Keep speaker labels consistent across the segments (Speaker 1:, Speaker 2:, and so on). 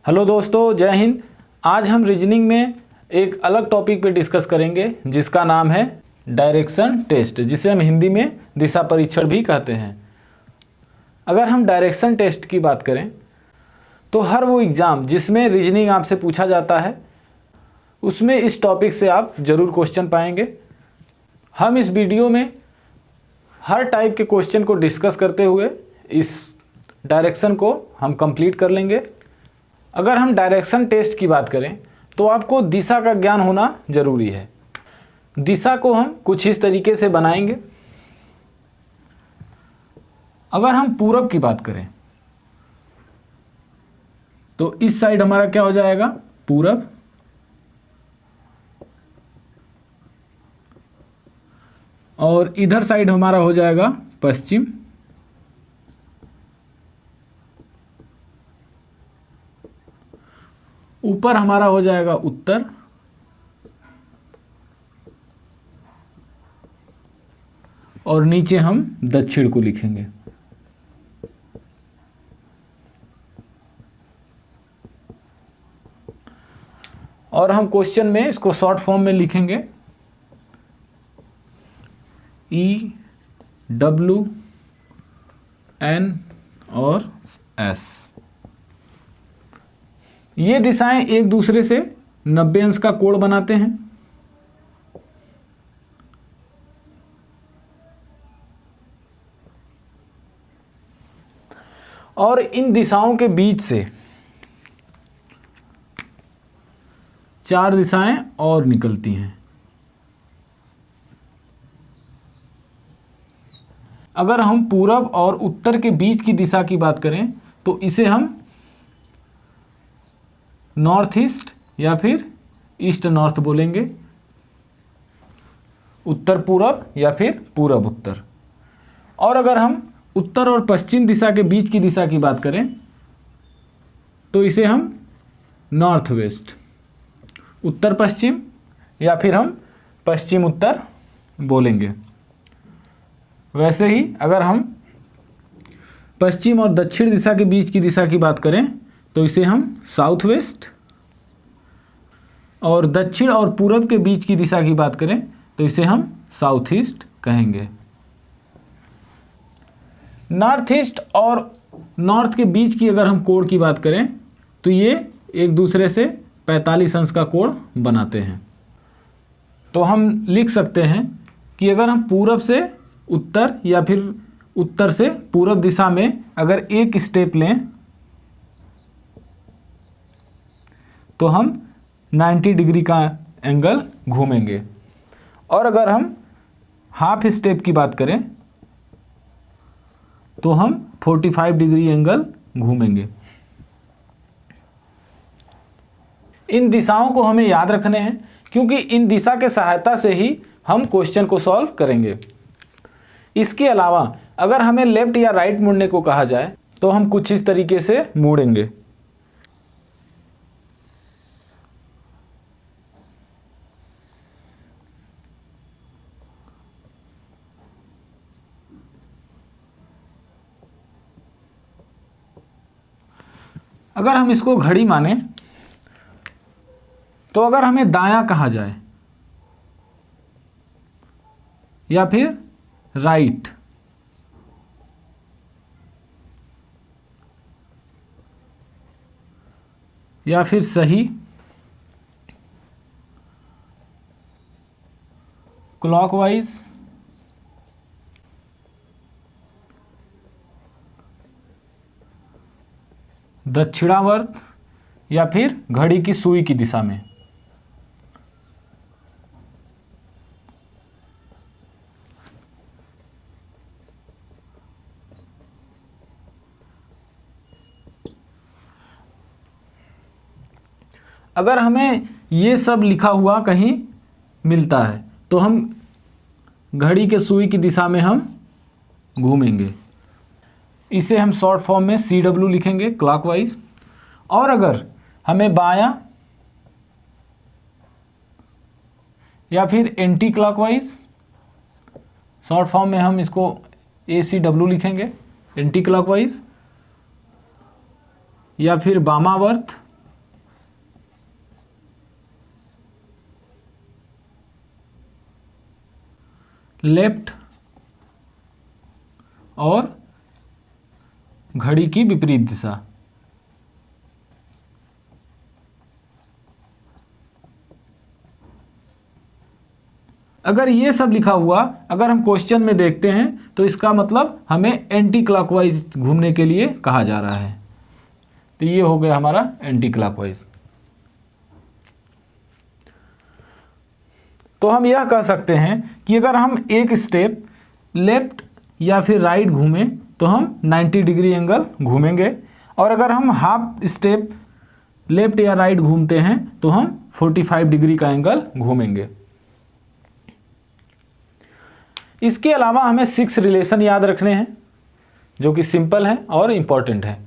Speaker 1: Hello दोस्तों, जय हिंद। आज हम रीजनिंग में एक अलग टॉपिक पे डिस्कस करेंगे जिसका नाम है डायरेक्शन टेस्ट, जिसे हम हिंदी में दिशा परीक्षण भी कहते हैं। अगर हम डायरेक्शन टेस्ट की बात करें तो हर वो एग्ज़ाम जिसमें रीजनिंग आपसे पूछा जाता है उसमें इस टॉपिक से आप ज़रूर क्वेश्चन पाएंगे। हम इस वीडियो में हर टाइप के क्वेश्चन को डिस्कस करते हुए इस डायरेक्शन को हम कंप्लीट कर लेंगे। अगर हम डायरेक्शन टेस्ट की बात करें तो आपको दिशा का ज्ञान होना ज़रूरी है। दिशा को हम कुछ इस तरीके से बनाएंगे। अगर हम पूरब की बात करें तो इस साइड हमारा क्या हो जाएगा, पूरब, और इधर साइड हमारा हो जाएगा पश्चिम, ऊपर हमारा हो जाएगा उत्तर, और नीचे हम दक्षिण को लिखेंगे। और हम क्वेश्चन में इसको शॉर्ट फॉर्म में लिखेंगे EW N और S। ये दिशाएं एक दूसरे से 90 अंश का कोण बनाते हैं। और इन दिशाओं के बीच से 4 दिशाएं और निकलती हैं। अगर हम पूरब और उत्तर के बीच की दिशा की बात करें तो इसे हम नॉर्थ ईस्ट या फिर ईस्ट नॉर्थ बोलेंगे, उत्तर पूरब या फिर पूरब उत्तर। और अगर हम उत्तर और पश्चिम दिशा के बीच की दिशा की बात करें तो इसे हम नॉर्थ वेस्ट, उत्तर पश्चिम या फिर हम पश्चिम उत्तर बोलेंगे। वैसे ही अगर हम पश्चिम और दक्षिण दिशा के बीच की दिशा की बात करें तो इसे हम साउथ वेस्ट, और दक्षिण और पूरब के बीच की दिशा की बात करें तो इसे हम साउथ ईस्ट कहेंगे। नॉर्थ ईस्ट और नॉर्थ के बीच की अगर हम कोण की बात करें तो ये एक दूसरे से 45 अंश का कोण बनाते हैं। तो हम लिख सकते हैं कि अगर हम पूरब से उत्तर या फिर उत्तर से पूरब दिशा में अगर एक स्टेप लें तो हम 90 डिग्री का एंगल घूमेंगे। और अगर हम हाफ स्टेप की बात करें तो हम 45 डिग्री एंगल घूमेंगे। इन दिशाओं को हमें याद रखने हैं क्योंकि इन दिशा के सहायता से ही हम क्वेश्चन को सॉल्व करेंगे। इसके अलावा अगर हमें लेफ्ट या राइट मुड़ने को कहा जाए तो हम कुछ इस तरीके से मुड़ेंगे। अगर हम इसको घड़ी माने तो अगर हमें दायां कहा जाए या फिर राइट, या फिर सही, क्लॉकवाइज, दक्षिणावर्त, या फिर घड़ी की सुई की दिशा में, अगर हमें ये सब लिखा हुआ कहीं मिलता है तो हम घड़ी के सुई की दिशा में हम घूमेंगे। इसे हम शॉर्ट फॉर्म में CW लिखेंगे, क्लॉकवाइज। और अगर हमें बायां या फिर एंटी क्लॉकवाइज, शॉर्ट फॉर्म में हम इसको ACW लिखेंगे, एंटी क्लॉकवाइज, या फिर वामावर्त लेफ्ट और घड़ी की विपरीत दिशा। अगर ये सब लिखा हुआ अगर हम क्वेश्चन में देखते हैं तो इसका मतलब हमें एंटी क्लॉकवाइज घूमने के लिए कहा जा रहा है। तो ये हो गया हमारा एंटी क्लॉकवाइज। तो हम यह कह सकते हैं कि अगर हम एक स्टेप लेफ्ट या फिर राइट घूमें तो हम 90 डिग्री एंगल घूमेंगे, और अगर हम हाफ स्टेप लेफ्ट या राइट घूमते हैं तो हम 45 डिग्री का एंगल घूमेंगे। इसके अलावा हमें 6 रिलेशन याद रखने हैं जो कि सिंपल है और इम्पॉर्टेंट है।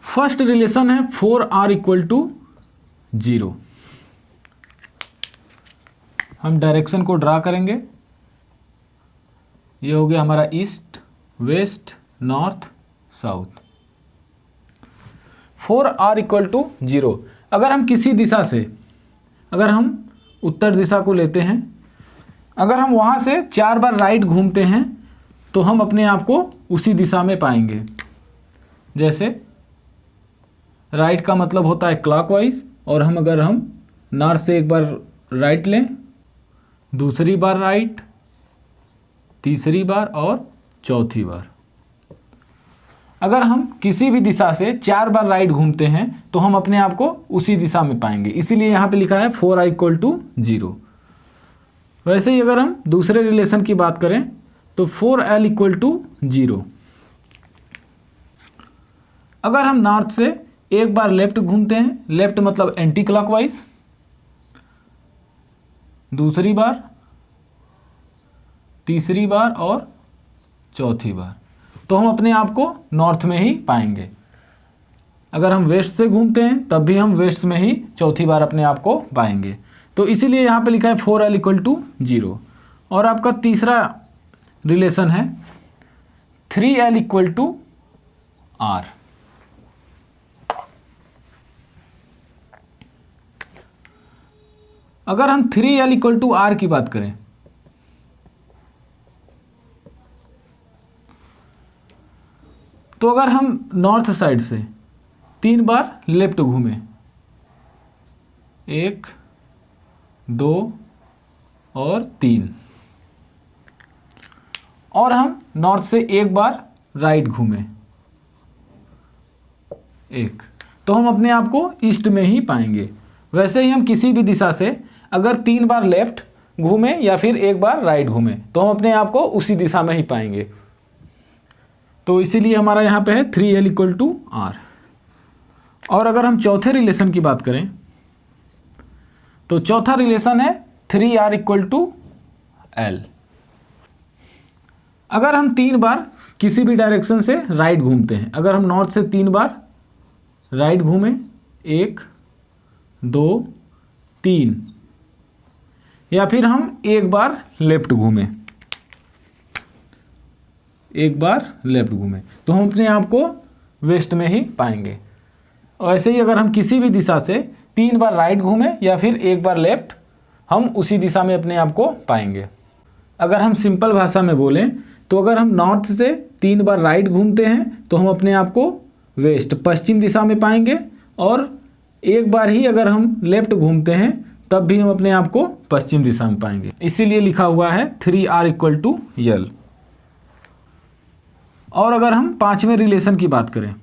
Speaker 1: फर्स्ट रिलेशन है 4r = 0। हम डायरेक्शन को ड्रा करेंगे। ये हो गया हमारा east, waste, north, south. 4r = 0। अगर हम किसी दिशा से, अगर हम उत्तर दिशा को लेते हैं, अगर हम वहाँ से 4 बार राइट घूमते हैं तो हम अपने आप को उसी दिशा में पाएंगे। जैसे राइट का मतलब होता है क्लॉकवाइज, और अगर हम नॉर्थ से एक बार राइट लें, दूसरी बार राइट, तीसरी बार और चौथी बार, अगर हम किसी भी दिशा से 4 बार राइट घूमते हैं तो हम अपने आप को उसी दिशा में पाएंगे। इसीलिए यहाँ पे लिखा है 4r = 0। वैसे ही अगर हम दूसरे रिलेशन की बात करें तो 4l = 0। अगर हम नॉर्थ से एक बार लेफ्ट घूमते हैं, लेफ्ट मतलब एंटी क्लॉकवाइज, दूसरी बार, तीसरी बार और चौथी बार, तो हम अपने आप को नॉर्थ में ही पाएंगे। अगर हम वेस्ट से घूमते हैं तब भी हम वेस्ट में ही चौथी बार अपने आप को पाएंगे। तो इसीलिए यहाँ पे लिखा है 4l = 0। और आपका तीसरा रिलेशन है 3l = r। अगर हम 3l = r की बात करें तो अगर हम नॉर्थ साइड से 3 बार लेफ्ट घूमें, 1, 2 और 3, और हम नॉर्थ से एक बार राइट घूमें, 1, तो हम अपने आप को ईस्ट में ही पाएंगे। वैसे ही हम किसी भी दिशा से अगर 3 बार लेफ्ट घूमें या फिर एक बार राइट घूमें तो हम अपने आप को उसी दिशा में ही पाएंगे। तो इसीलिए हमारा यहाँ पे है 3l = r। और अगर हम चौथे रिलेशन की बात करें तो चौथा रिलेशन है 3r = l। अगर हम 3 बार किसी भी डायरेक्शन से राइट घूमते हैं, अगर हम नॉर्थ से 3 बार राइट घूमें, 1, 2, 3, या फिर हम एक बार लेफ्ट घूमें, एक बार लेफ्ट घूमें, तो हम अपने आप को वेस्ट में ही पाएंगे। और ऐसे ही अगर हम किसी भी दिशा से 3 बार राइट घूमें या फिर एक बार लेफ्ट, हम उसी दिशा में अपने आप को पाएंगे। अगर हम सिंपल भाषा में बोलें तो अगर हम नॉर्थ से 3 बार राइट घूमते हैं तो हम अपने आप को वेस्ट, पश्चिम दिशा में पाएंगे, और एक बार ही अगर हम लेफ्ट घूमते हैं तब भी हम अपने आप को पश्चिम दिशा में पाएंगे। इसीलिए लिखा हुआ है 3r = l। और अगर हम पांचवें रिलेशन की बात करें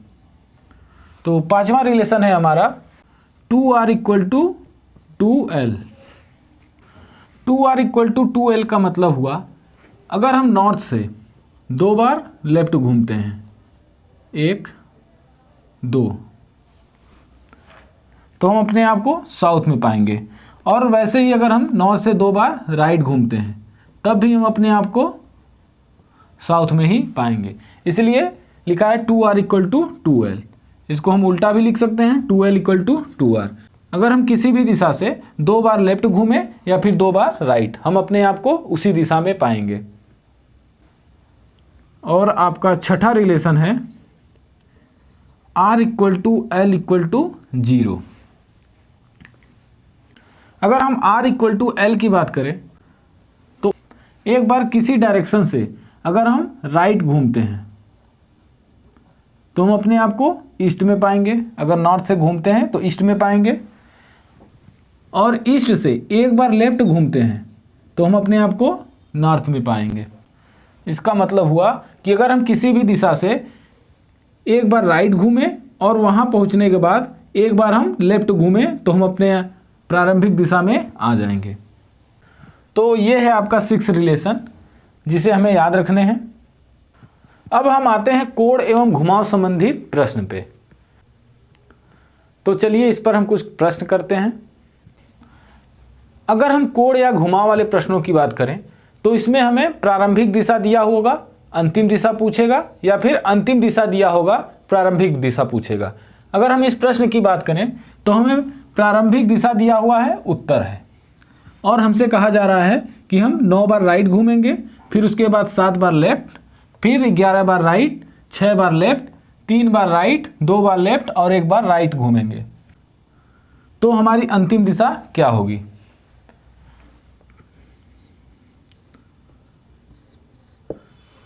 Speaker 1: तो पांचवा रिलेशन है हमारा 2r = 2l। 2r = 2l का मतलब हुआ अगर हम नॉर्थ से 2 बार लेफ्ट घूमते हैं, 1, 2, तो हम अपने आप को साउथ में पाएंगे। और वैसे ही अगर हम नॉर्थ से 2 बार राइट घूमते हैं तब भी हम अपने आप को साउथ में ही पाएंगे। इसलिए लिखा है 2r = 2l। इसको हम उल्टा भी लिख सकते हैं, 2l = 2r। अगर हम किसी भी दिशा से 2 बार लेफ्ट घूमें या फिर 2 बार राइट, हम अपने आप को उसी दिशा में पाएंगे। और आपका छठा रिलेशन है R = L = 0। अगर हम R = L की बात करें तो एक बार किसी डायरेक्शन से अगर हम राइट घूमते हैं तो हम अपने आप को ईस्ट में पाएंगे, अगर नॉर्थ से घूमते हैं तो ईस्ट में पाएंगे, और ईस्ट से एक बार लेफ्ट घूमते हैं तो हम अपने आप को नॉर्थ में पाएंगे। इसका मतलब हुआ कि अगर हम किसी भी दिशा से एक बार राइट घूमें और वहाँ पहुँचने के बाद एक बार हम लेफ्ट घूमें तो हम अपने प्रारंभिक दिशा में आ जाएंगे। तो ये है आपका 6 रिलेशन जिसे हमें याद रखने हैं। अब हम आते हैं कोण एवं घुमाव संबंधी प्रश्न पे। तो चलिए इस पर हम कुछ प्रश्न करते हैं। अगर हम कोण या घुमाव वाले प्रश्नों की बात करें तो इसमें हमें प्रारंभिक दिशा दिया होगा, अंतिम दिशा पूछेगा, या फिर अंतिम दिशा दिया होगा, प्रारंभिक दिशा पूछेगा। अगर हम इस प्रश्न की बात करें तो हमें प्रारंभिक दिशा दिया हुआ है उत्तर है, और हमसे कहा जा रहा है कि हम 9 बार राइट घूमेंगे, फिर उसके बाद 7 बार लेफ्ट, फिर 11 बार राइट, 6 बार लेफ्ट, 3 बार राइट, 2 बार लेफ्ट और 1 बार राइट घूमेंगे। तो हमारी अंतिम दिशा क्या होगी?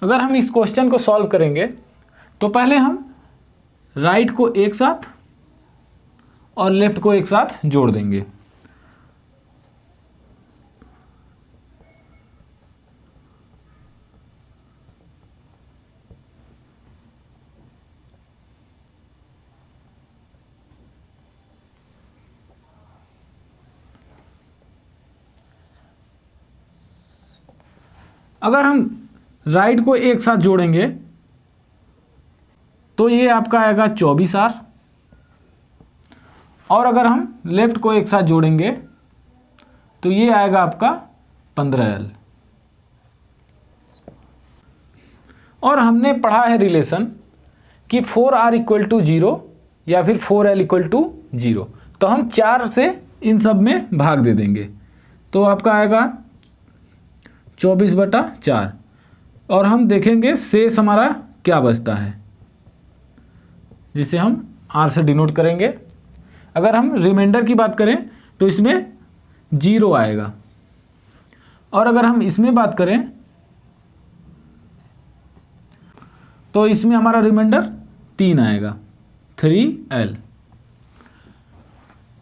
Speaker 1: अगर हम इस क्वेश्चन को सॉल्व करेंगे तो पहले हम राइट को एक साथ और लेफ्ट को एक साथ जोड़ देंगे। अगर हम राइट को एक साथ जोड़ेंगे तो ये आपका आएगा 24R, और अगर हम लेफ्ट को एक साथ जोड़ेंगे तो ये आएगा आपका 15L। और हमने पढ़ा है रिलेशन कि 4R = 0 या फिर 4L = 0, तो हम 4 से इन सब में भाग दे देंगे तो आपका आएगा 24/4, और हम देखेंगे शेष हमारा क्या बचता है जिसे हम R से डिनोट करेंगे। अगर हम रिमाइंडर की बात करें तो इसमें 0 आएगा, और अगर हम इसमें बात करें तो इसमें हमारा रिमाइंडर 3 आएगा, 3L।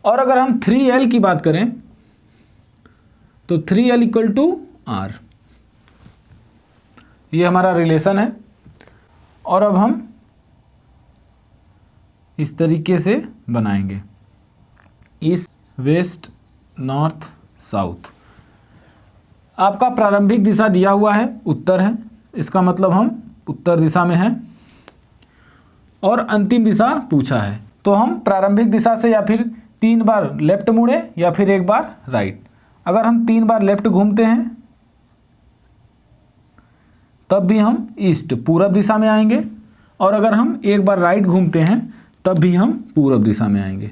Speaker 1: और अगर हम 3L की बात करें तो 3L = R। ये हमारा रिलेशन है। और अब हम इस तरीके से बनाएंगे ईस्ट, वेस्ट, नॉर्थ, साउथ। आपका प्रारंभिक दिशा दिया हुआ है उत्तर है, इसका मतलब हम उत्तर दिशा में हैं, और अंतिम दिशा पूछा है तो हम प्रारंभिक दिशा से या फिर 3 बार लेफ्ट मुड़े या फिर 1 बार राइट। अगर हम 3 बार लेफ्ट घूमते हैं तब भी हम ईस्ट पूरब दिशा में आएंगे, और अगर हम 1 बार राइट घूमते हैं तब भी हम पूरब दिशा में आएंगे।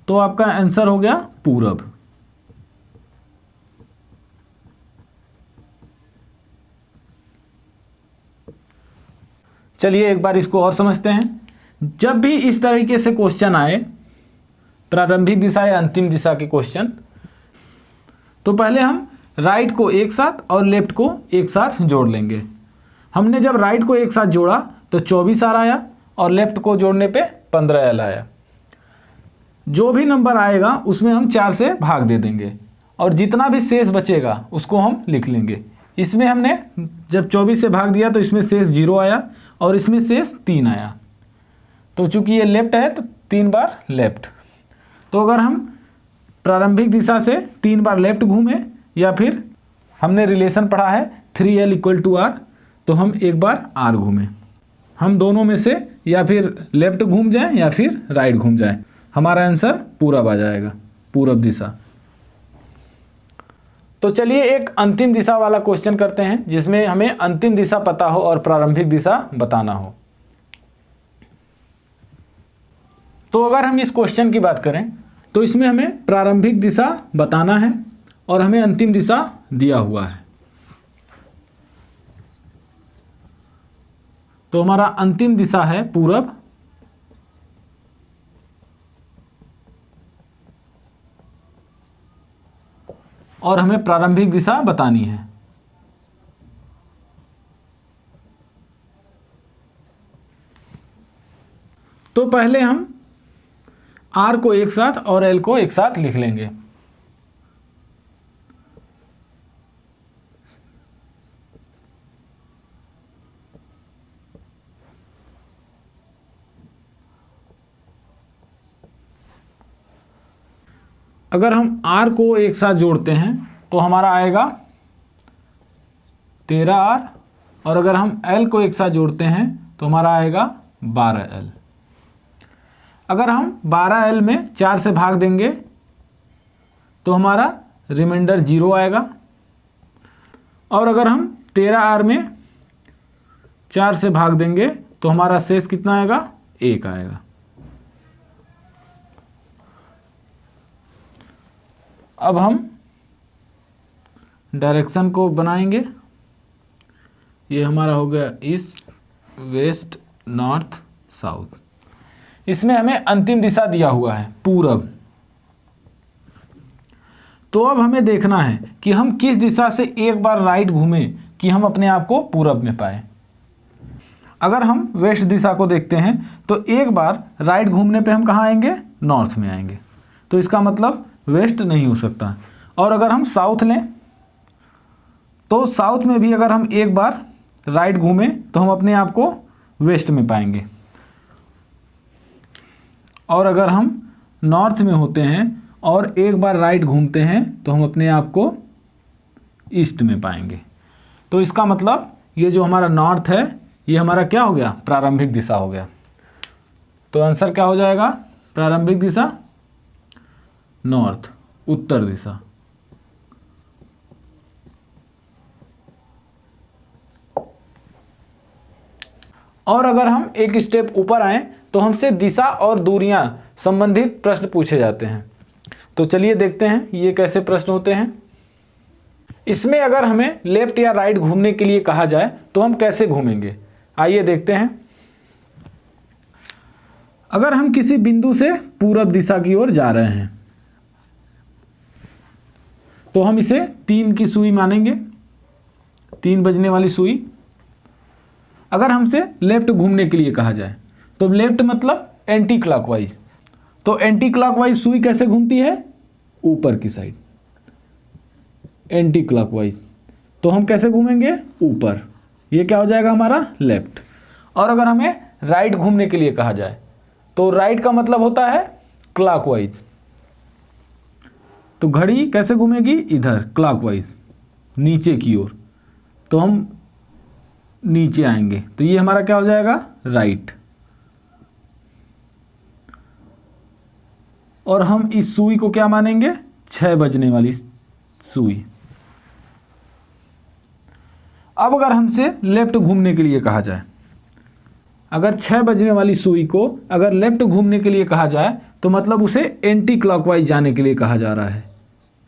Speaker 1: तो आपका आंसर हो गया पूरब। चलिए एक बार इसको और समझते हैं। जब भी इस तरीके से क्वेश्चन आए, प्रारंभिक दिशा या अंतिम दिशा के क्वेश्चन, तो पहले हम राइट को एक साथ और लेफ्ट को एक साथ जोड़ लेंगे। हमने जब राइट को एक साथ जोड़ा तो 24R आया, और लेफ्ट को जोड़ने पे 15L आया। जो भी नंबर आएगा उसमें हम 4 से भाग दे देंगे, और जितना भी शेष बचेगा उसको हम लिख लेंगे। इसमें हमने जब 24 से भाग दिया तो इसमें शेष 0 आया, और इसमें शेष 3 आया। तो चूंकि ये लेफ्ट है तो 3 बार लेफ्ट। तो अगर हम प्रारंभिक दिशा से 3 बार लेफ्ट घूमें, या फिर हमने रिलेशन पढ़ा है 3L = R, तो हम 1 बार R घूमें। हम दोनों में से या फिर लेफ्ट घूम जाएं या फिर राइट घूम जाएं, हमारा आंसर पूरब आ जाएगा, पूरब दिशा। तो चलिए एक अंतिम दिशा वाला क्वेश्चन करते हैं जिसमें हमें अंतिम दिशा पता हो और प्रारंभिक दिशा बताना हो। तो अगर हम इस क्वेश्चन की बात करें तो इसमें हमें प्रारंभिक दिशा बताना है और हमें अंतिम दिशा दिया हुआ है। तो हमारा अंतिम दिशा है पूरब, और हमें प्रारंभिक दिशा बतानी है। तो पहले हम R को एक साथ और L को एक साथ लिख लेंगे। अगर हम R को एक साथ जोड़ते हैं तो हमारा आएगा 13R, और अगर हम L को एक साथ जोड़ते हैं तो हमारा आएगा 12L। अगर हम 12L में 4 से भाग देंगे तो हमारा रिमाइंडर 0 आएगा, और अगर हम 13R में 4 से भाग देंगे तो हमारा शेष कितना आएगा, 1 आएगा। अब हम डायरेक्शन को बनाएंगे। ये हमारा हो गया ईस्ट, वेस्ट, नॉर्थ, साउथ। इसमें हमें अंतिम दिशा दिया हुआ है पूरब। तो अब हमें देखना है कि हम किस दिशा से एक बार राइट घूमें कि हम अपने आप को पूरब में पाए। अगर हम वेस्ट दिशा को देखते हैं तो एक बार राइट घूमने पे हम कहाँ आएंगे, नॉर्थ में आएंगे। तो इसका मतलब वेस्ट नहीं हो सकता। और अगर हम साउथ लें तो साउथ में भी अगर हम एक बार राइट घूमें तो हम अपने आप को वेस्ट में पाएंगे। और अगर हम नॉर्थ में होते हैं और एक बार राइट घूमते हैं तो हम अपने आप को ईस्ट में पाएंगे। तो इसका मतलब ये जो हमारा नॉर्थ है ये हमारा क्या हो गया, प्रारंभिक दिशा हो गया। तो आंसर क्या हो जाएगा, प्रारंभिक दिशा नॉर्थ, उत्तर दिशा। और अगर हम एक स्टेप ऊपर आएं तो हमसे दिशा और दूरियां संबंधित प्रश्न पूछे जाते हैं। तो चलिए देखते हैं ये कैसे प्रश्न होते हैं। इसमें अगर हमें लेफ्ट या राइट घूमने के लिए कहा जाए तो हम कैसे घूमेंगे, आइए देखते हैं। अगर हम किसी बिंदु से पूरब दिशा की ओर जा रहे हैं तो हम इसे 3 की सुई मानेंगे, 3 बजने वाली सुई। अगर हमसे लेफ्ट घूमने के लिए कहा जाए तो लेफ्ट मतलब एंटी क्लॉकवाइज। तो एंटी क्लॉकवाइज सुई कैसे घूमती है, ऊपर की साइड, एंटी क्लॉकवाइज। तो हम कैसे घूमेंगे, ऊपर। ये क्या हो जाएगा हमारा लेफ्ट। और अगर हमें राइट घूमने के लिए कहा जाए तो राइट का मतलब होता है क्लॉकवाइज। तो घड़ी कैसे घूमेगी, इधर क्लॉकवाइज, नीचे की ओर। तो हम नीचे आएंगे तो ये हमारा क्या हो जाएगा, राइट। और हम इस सुई को क्या मानेंगे, 6 बजने वाली सुई। अब अगर हमसे लेफ्ट घूमने के लिए कहा जाए, अगर 6 बजने वाली सुई को अगर लेफ्ट घूमने के लिए कहा जाए तो मतलब उसे एंटी क्लॉकवाइज जाने के लिए कहा जा रहा है।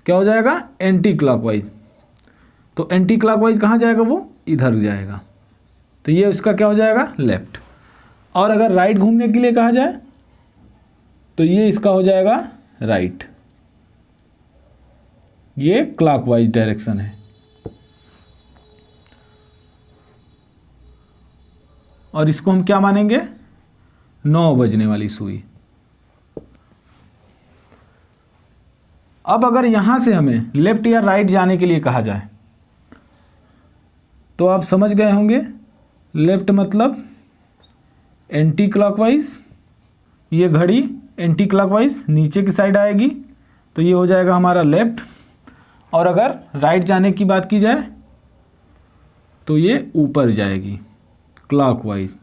Speaker 1: क्या हो जाएगा, एंटी क्लॉकवाइज। तो एंटी क्लॉकवाइज कहाँ जाएगा, वो इधर जाएगा। तो ये उसका क्या हो जाएगा, लेफ्ट। और अगर राइट घूमने के लिए कहा जाए तो ये इसका हो जाएगा राइट। ये क्लॉकवाइज डायरेक्शन है। और इसको हम क्या मानेंगे, 9 बजने वाली सुई। अब अगर यहां से हमें लेफ्ट या राइट जाने के लिए कहा जाए तो आप समझ गए होंगे, लेफ्ट मतलब एंटी क्लॉकवाइज। ये घड़ी एंटी क्लॉकवाइज नीचे की साइड आएगी तो ये हो जाएगा हमारा लेफ्ट। और अगर राइट जाने की बात की जाए तो ये ऊपर जाएगी क्लॉकवाइज।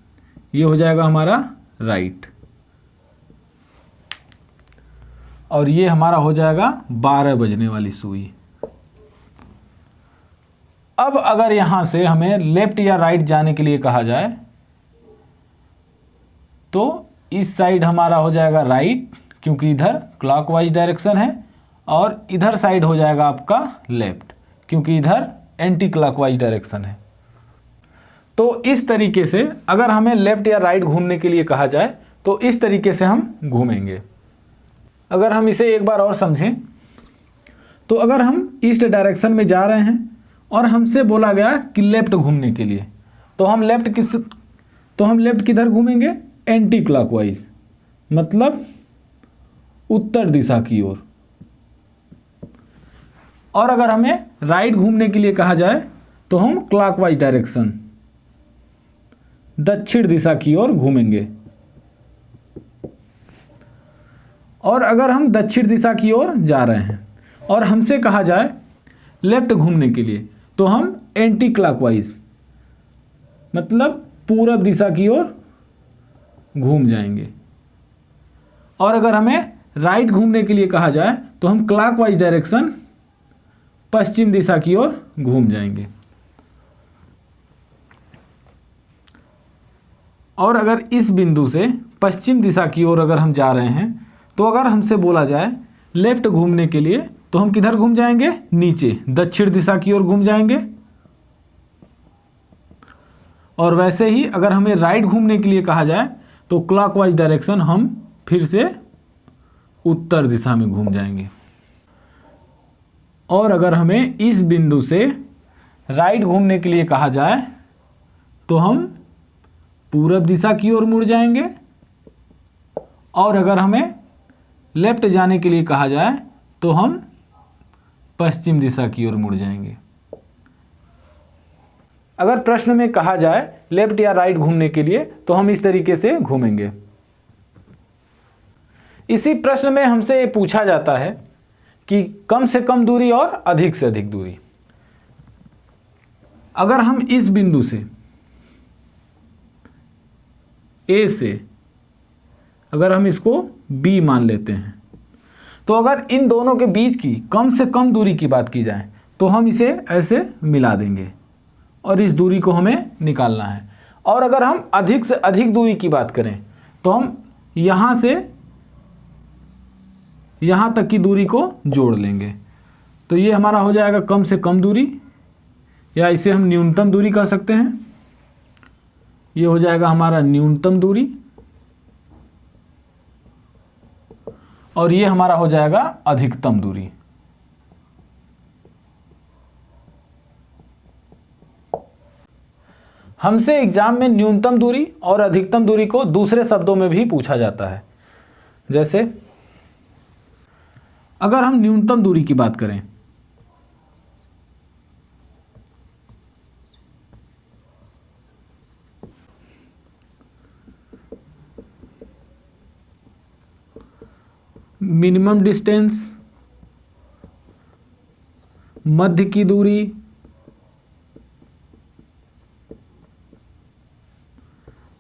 Speaker 1: ये हो जाएगा हमारा राइट। और ये हमारा हो जाएगा 12 बजने वाली सुई। अब अगर यहां से हमें लेफ्ट या राइट जाने के लिए कहा जाए तो इस साइड हमारा हो जाएगा राइट, क्योंकि इधर क्लॉकवाइज डायरेक्शन है। और इधर साइड हो जाएगा आपका लेफ्ट, क्योंकि इधर एंटी क्लॉकवाइज डायरेक्शन है। तो इस तरीके से अगर हमें लेफ्ट या राइट घूमने के लिए कहा जाए तो इस तरीके से हम घूमेंगे। अगर हम इसे एक बार और समझें तो अगर हम ईस्ट डायरेक्शन में जा रहे हैं और हमसे बोला गया कि लेफ्ट घूमने के लिए, तो हम लेफ्ट किधर घूमेंगे? एंटी क्लॉकवाइज, मतलब उत्तर दिशा की ओर। और अगर हमें राइट घूमने के लिए कहा जाए तो हम क्लॉकवाइज डायरेक्शन, दक्षिण दिशा की ओर घूमेंगे। और अगर हम दक्षिण दिशा की ओर जा रहे हैं और हमसे कहा जाए लेफ्ट घूमने के लिए तो हम एंटी क्लॉकवाइज, मतलब पूरब दिशा की ओर घूम जाएंगे। और अगर हमें राइट घूमने के लिए कहा जाए तो हम क्लॉकवाइज डायरेक्शन, पश्चिम दिशा की ओर घूम जाएंगे। और अगर इस बिंदु से पश्चिम दिशा की ओर अगर हम जा रहे हैं तो अगर हमसे बोला जाए लेफ्ट घूमने के लिए तो हम किधर घूम जाएंगे? नीचे, दक्षिण दिशा की ओर घूम जाएंगे। और वैसे ही अगर हमें राइट घूमने के लिए कहा जाए तो क्लॉकवाइज डायरेक्शन हम फिर से उत्तर दिशा में घूम जाएंगे। और अगर हमें इस बिंदु से राइट घूमने के लिए कहा जाए तो हम पूरब दिशा की ओर मुड़ जाएंगे। और अगर हमें लेफ्ट जाने के लिए कहा जाए तो हम पश्चिम दिशा की ओर मुड़ जाएंगे। अगर प्रश्न में कहा जाए लेफ्ट या राइट घूमने के लिए तो हम इस तरीके से घूमेंगे। इसी प्रश्न में हमसे ये पूछा जाता है कि कम से कम दूरी और अधिक से अधिक दूरी। अगर हम इस बिंदु से ए से अगर हम इसको बी मान लेते हैं तो अगर इन दोनों के बीच की कम से कम दूरी की बात की जाए तो हम इसे ऐसे मिला देंगे और इस दूरी को हमें निकालना है। और अगर हम अधिक से अधिक दूरी की बात करें तो हम यहाँ से यहाँ तक की दूरी को जोड़ लेंगे। तो ये हमारा हो जाएगा कम से कम दूरी, या इसे हम न्यूनतम दूरी कह सकते हैं। ये हो जाएगा हमारा न्यूनतम दूरी और ये हमारा हो जाएगा अधिकतम दूरी। हमसे एग्जाम में न्यूनतम दूरी और अधिकतम दूरी को दूसरे शब्दों में भी पूछा जाता है। जैसे अगर हम न्यूनतम दूरी की बात करें मिनिमम डिस्टेंस, मध्य की दूरी,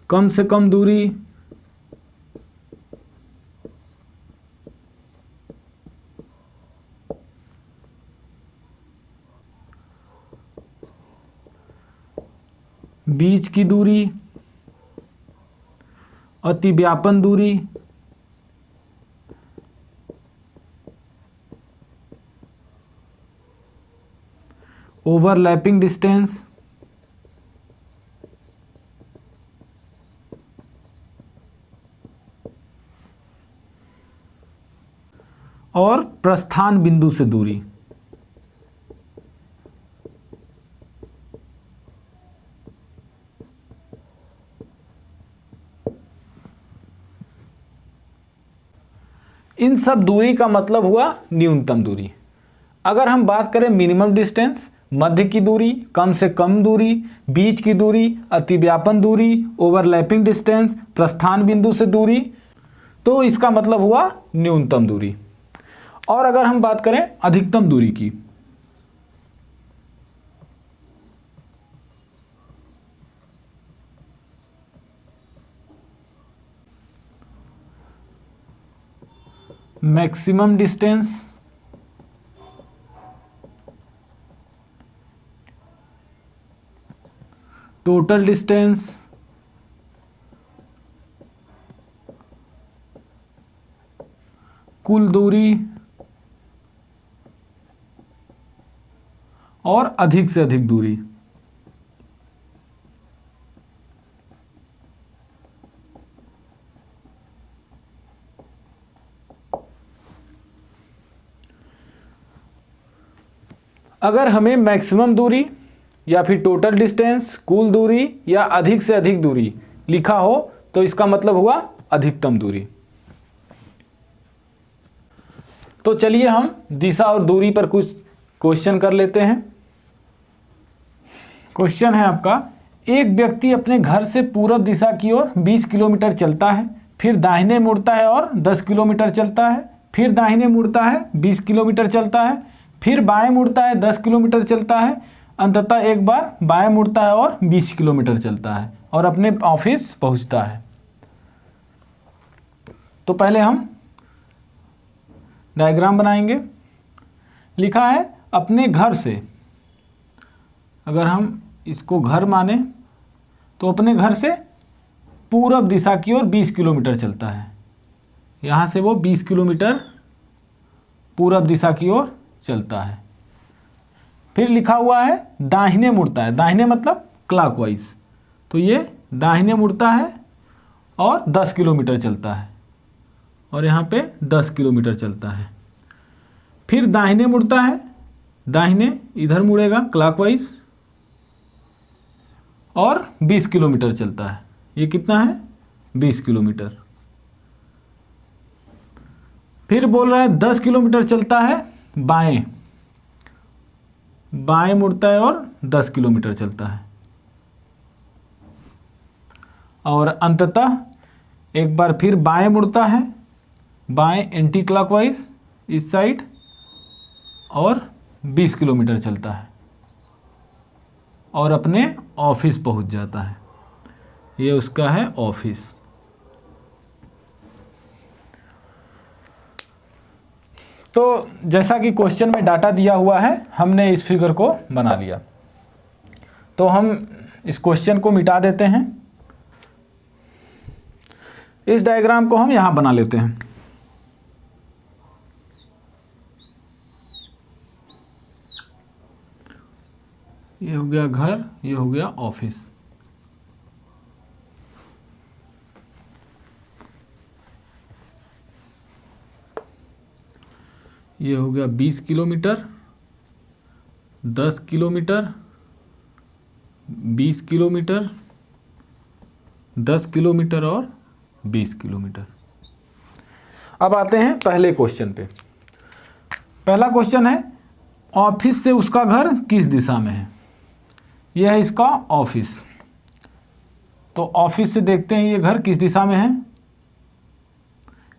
Speaker 1: कम से कम दूरी, बीच की दूरी, अतिव्यापन दूरी, ओवरलैपिंग डिस्टेंस, और प्रस्थान बिंदु से दूरी। इन सब दूरी का मतलब हुआ न्यूनतम दूरी। अगर हम बात करें मिनिमम डिस्टेंस, मध्य की दूरी, कम से कम दूरी, बीच की दूरी, अतिव्यापन दूरी, ओवरलैपिंग डिस्टेंस, प्रस्थान बिंदु से दूरी, तो इसका मतलब हुआ न्यूनतम दूरी। और अगर हम बात करें अधिकतम दूरी की, मैक्सिमम डिस्टेंस, टोटल डिस्टेंस, कुल दूरी और अधिक से अधिक दूरी। अगर हमें मैक्सिमम दूरी या फिर टोटल डिस्टेंस, कुल दूरी या अधिक से अधिक दूरी लिखा हो तो इसका मतलब हुआ अधिकतम दूरी। तो चलिए हम दिशा और दूरी पर कुछ क्वेश्चन कर लेते हैं। क्वेश्चन है आपका, एक व्यक्ति अपने घर से पूरब दिशा की ओर 20 किलोमीटर चलता है, फिर दाहिने मुड़ता है और 10 किलोमीटर चलता है, फिर दाहिने मुड़ता है 20 किलोमीटर चलता है, फिर बाएं मुड़ता है 10 किलोमीटर चलता है, अंततः एक बार बाएं मुड़ता है और 20 किलोमीटर चलता है और अपने ऑफिस पहुंचता है। तो पहले हम डायग्राम बनाएंगे। लिखा है अपने घर से, अगर हम इसको घर माने तो अपने घर से पूरब दिशा की ओर 20 किलोमीटर चलता है। यहाँ से वो 20 किलोमीटर पूरब दिशा की ओर चलता है। फिर लिखा हुआ है दाहिने मुड़ता है, दाहिने मतलब क्लॉकवाइज, तो ये दाहिने मुड़ता है और 10 किलोमीटर चलता है और यहाँ पे 10 किलोमीटर चलता है। फिर दाहिने मुड़ता है, दाहिने इधर मुड़ेगा क्लॉकवाइज और 20 किलोमीटर चलता है। ये कितना है? 20 किलोमीटर। फिर बोल रहा है 10 किलोमीटर चलता है बाएं, बाएं मुड़ता है और 10 किलोमीटर चलता है और अंततः एक बार फिर बाएं मुड़ता है, बाएं एंटी क्लॉकवाइज इस साइड और 20 किलोमीटर चलता है और अपने ऑफिस पहुंच जाता है। ये उसका है ऑफिस। तो जैसा कि क्वेश्चन में डाटा दिया हुआ है, हमने इस फिगर को बना लिया। तो हम इस क्वेश्चन को मिटा देते हैं। इस डायग्राम को हम यहां बना लेते हैं। ये हो गया घर, ये हो गया ऑफिस। ये हो गया 20 किलोमीटर, 10 किलोमीटर, 20 किलोमीटर, 10 किलोमीटर और 20 किलोमीटर। अब आते हैं पहले क्वेश्चन पे। पहला क्वेश्चन है ऑफिस से उसका घर किस दिशा में है। यह है इसका ऑफिस। तो ऑफिस से देखते हैं ये घर किस दिशा में है।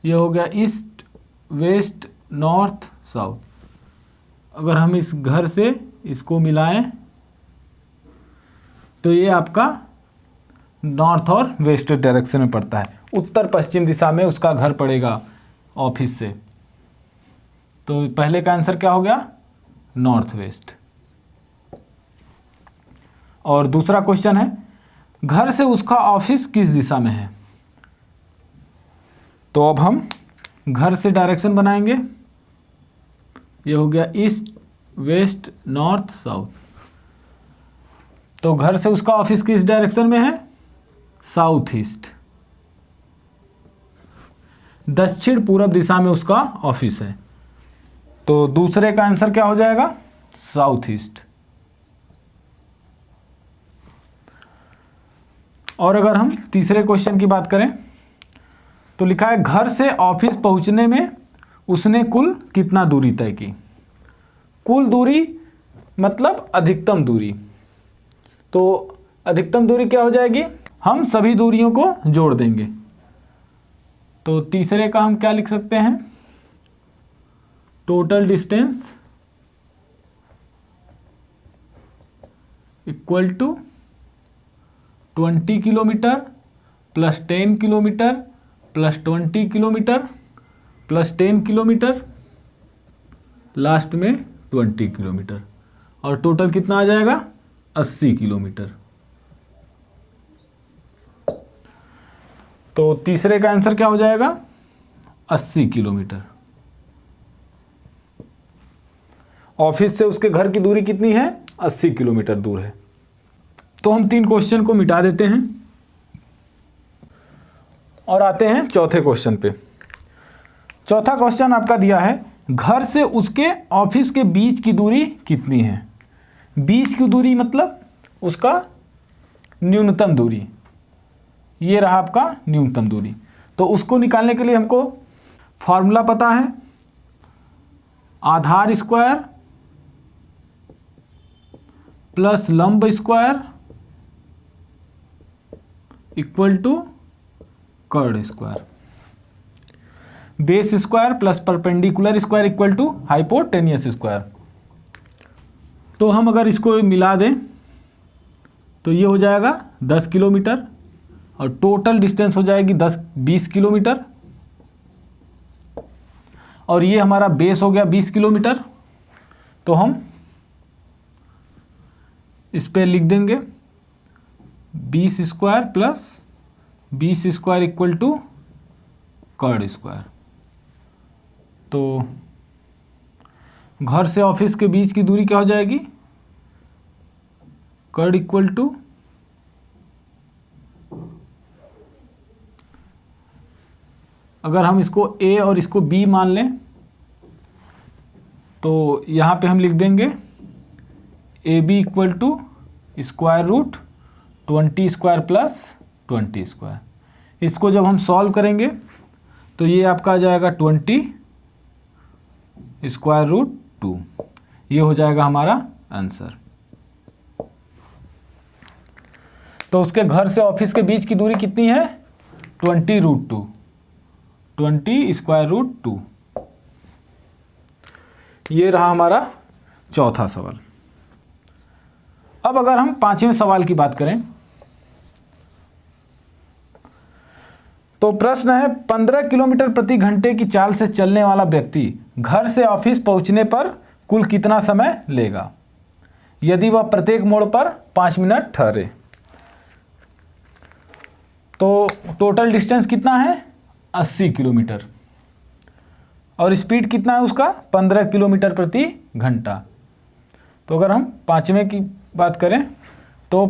Speaker 1: यह हो गया ईस्ट, वेस्ट, नॉर्थ, साउथ। अगर हम इस घर से इसको मिलाएं तो ये आपका नॉर्थ और वेस्ट डायरेक्शन में पड़ता है। उत्तर पश्चिम दिशा में उसका घर पड़ेगा ऑफिस से। तो पहले का आंसर क्या हो गया? North west. और दूसरा क्वेश्चन है घर से उसका ऑफिस किस दिशा में है। तो अब हम घर से डायरेक्शन बनाएंगे। ये हो गया ईस्ट, वेस्ट, नॉर्थ, साउथ। तो घर से उसका ऑफिस किस डायरेक्शन में है? South east. दक्षिण पूर्व दिशा में उसका ऑफिस है। तो दूसरे का आंसर क्या हो जाएगा? South east. और अगर हम तीसरे क्वेश्चन की बात करें तो लिखा है घर से ऑफिस पहुंचने में उसने कुल कितना दूरी तय की। कुल दूरी मतलब अधिकतम दूरी। तो अधिकतम दूरी क्या हो जाएगी? हम सभी दूरियों को जोड़ देंगे। तो तीसरे का हम क्या लिख सकते हैं? Total distance equal to 20 kilometre plus 10 kilometre plus 20 kilometre plus 10 kilometre, last में 20 किलोमीटर, और टोटल कितना आ जाएगा? 80 किलोमीटर। तो तीसरे का आंसर क्या हो जाएगा? 80 किलोमीटर। ऑफिस से उसके घर की दूरी कितनी है? 80 किलोमीटर दूर है। तो हम 3 क्वेश्चन को मिटा देते हैं और आते हैं चौथे क्वेश्चन पे। चौथा क्वेश्चन आपका दिया है घर से उसके ऑफिस के बीच की दूरी कितनी है। बीच की दूरी मतलब उसका न्यूनतम दूरी, ये रहा आपका न्यूनतम दूरी। तो उसको निकालने के लिए हमको फॉर्मूला पता है, आधार स्क्वायर प्लस लंब स्क्वायर इक्वल टू कर्ड square, base square plus perpendicular square equal to hypotenuse square. तो हम अगर इसको मिला दें तो ये हो जाएगा 10 किलोमीटर और टोटल डिस्टेंस हो जाएगी 20 किलोमीटर, और ये हमारा बेस हो गया 20 किलोमीटर। तो हम इस पे लिख देंगे 20 square plus 20 square equal to कर्ड स्क्वायर। तो घर से ऑफिस के बीच की दूरी क्या हो जाएगी, कर्ड इक्वल टू अगर हम इसको a और इसको b मान लें तो यहाँ पे हम लिख देंगे AB equal to square root 20 square plus 20 square. इसको जब हम सॉल्व करेंगे तो ये आपका आ जाएगा 20 स्क्वायर रूट 2, ये हो जाएगा हमारा आंसर। तो उसके घर से ऑफिस के बीच की दूरी कितनी है, 20 रूट 2, 20 स्क्वायर रूट 2। ये रहा हमारा चौथा सवाल। अब अगर हम पांचवें सवाल की बात करें तो प्रश्न है 15 किलोमीटर प्रति घंटे की चाल से चलने वाला व्यक्ति घर से ऑफिस पहुंचने पर कुल कितना समय लेगा यदि वह प्रत्येक मोड़ पर 5 मिनट ठहरे। तो टोटल डिस्टेंस कितना है 80 किलोमीटर और स्पीड कितना है उसका 15 किलोमीटर प्रति घंटा। तो अगर हम पांचवें की बात करें तो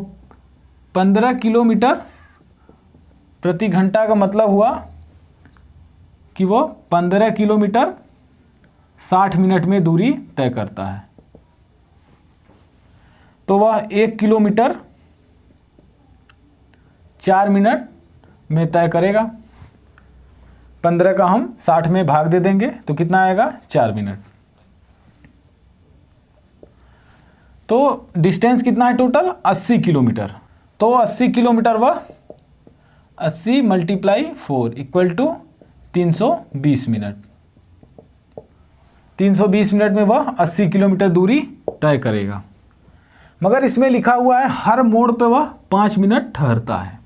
Speaker 1: 15 किलोमीटर प्रति घंटा का मतलब हुआ कि वो 15 किलोमीटर 60 मिनट में दूरी तय करता है। तो वह 1 किलोमीटर 4 मिनट में तय करेगा। 15 का हम 60 में भाग दे देंगे तो कितना आएगा 4 मिनट। तो डिस्टेंस कितना है टोटल 80 किलोमीटर। तो 80 किलोमीटर वह 80 × 4 इक्वल टू 320 मिनट। 320 मिनट में वह 80 किलोमीटर दूरी तय करेगा। मगर इसमें लिखा हुआ है हर मोड़ पे वह 5 मिनट ठहरता है।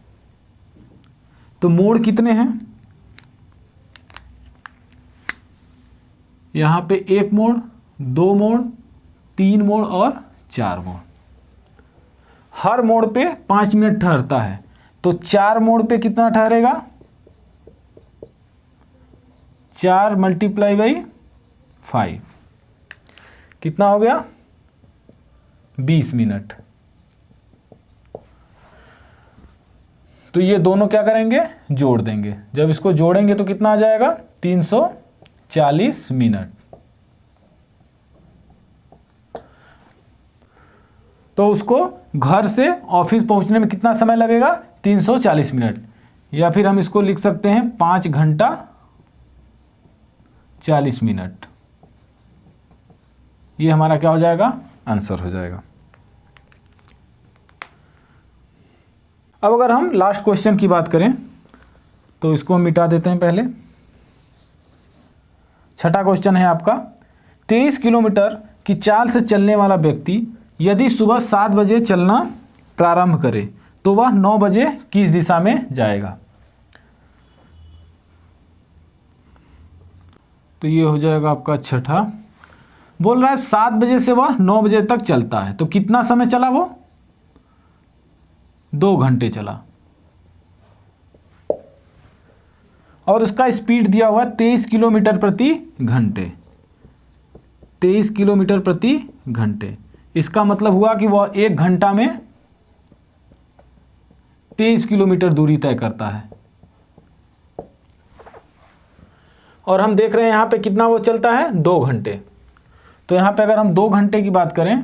Speaker 1: तो मोड़ कितने हैं, यहाँ पे 1 मोड़, 2 मोड़, 3 मोड़ और 4 मोड़। हर मोड़ पे 5 मिनट ठहरता है तो 4 मोड़ पे कितना ठहरेगा 4 × 5 कितना हो गया 20 मिनट। तो ये दोनों क्या करेंगे जोड़ देंगे। जब इसको जोड़ेंगे तो कितना आ जाएगा 340 मिनट। तो उसको घर से ऑफिस पहुंचने में कितना समय लगेगा 340 मिनट, या फिर हम इसको लिख सकते हैं 5 घंटा 40 मिनट। ये हमारा क्या हो जाएगा आंसर हो जाएगा। अब अगर हम लास्ट क्वेश्चन की बात करें तो इसको हम मिटा देते हैं पहले। छठा क्वेश्चन है आपका 23 किलोमीटर की चाल से चलने वाला व्यक्ति यदि सुबह 7 बजे चलना प्रारंभ करे तो वह 9 बजे किस दिशा में जाएगा। तो ये हो जाएगा आपका छठा। बोल रहा है 7 बजे से वह 9 बजे तक चलता है तो कितना समय चला वो 2 घंटे चला और उसका स्पीड दिया हुआ 23 किलोमीटर प्रति घंटे। 23 किलोमीटर प्रति घंटे इसका मतलब हुआ कि वह 1 घंटा में 23 किलोमीटर दूरी तय करता है। और हम देख रहे हैं यहाँ पे कितना वो चलता है, 2 घंटे। तो यहाँ पे अगर हम 2 घंटे की बात करें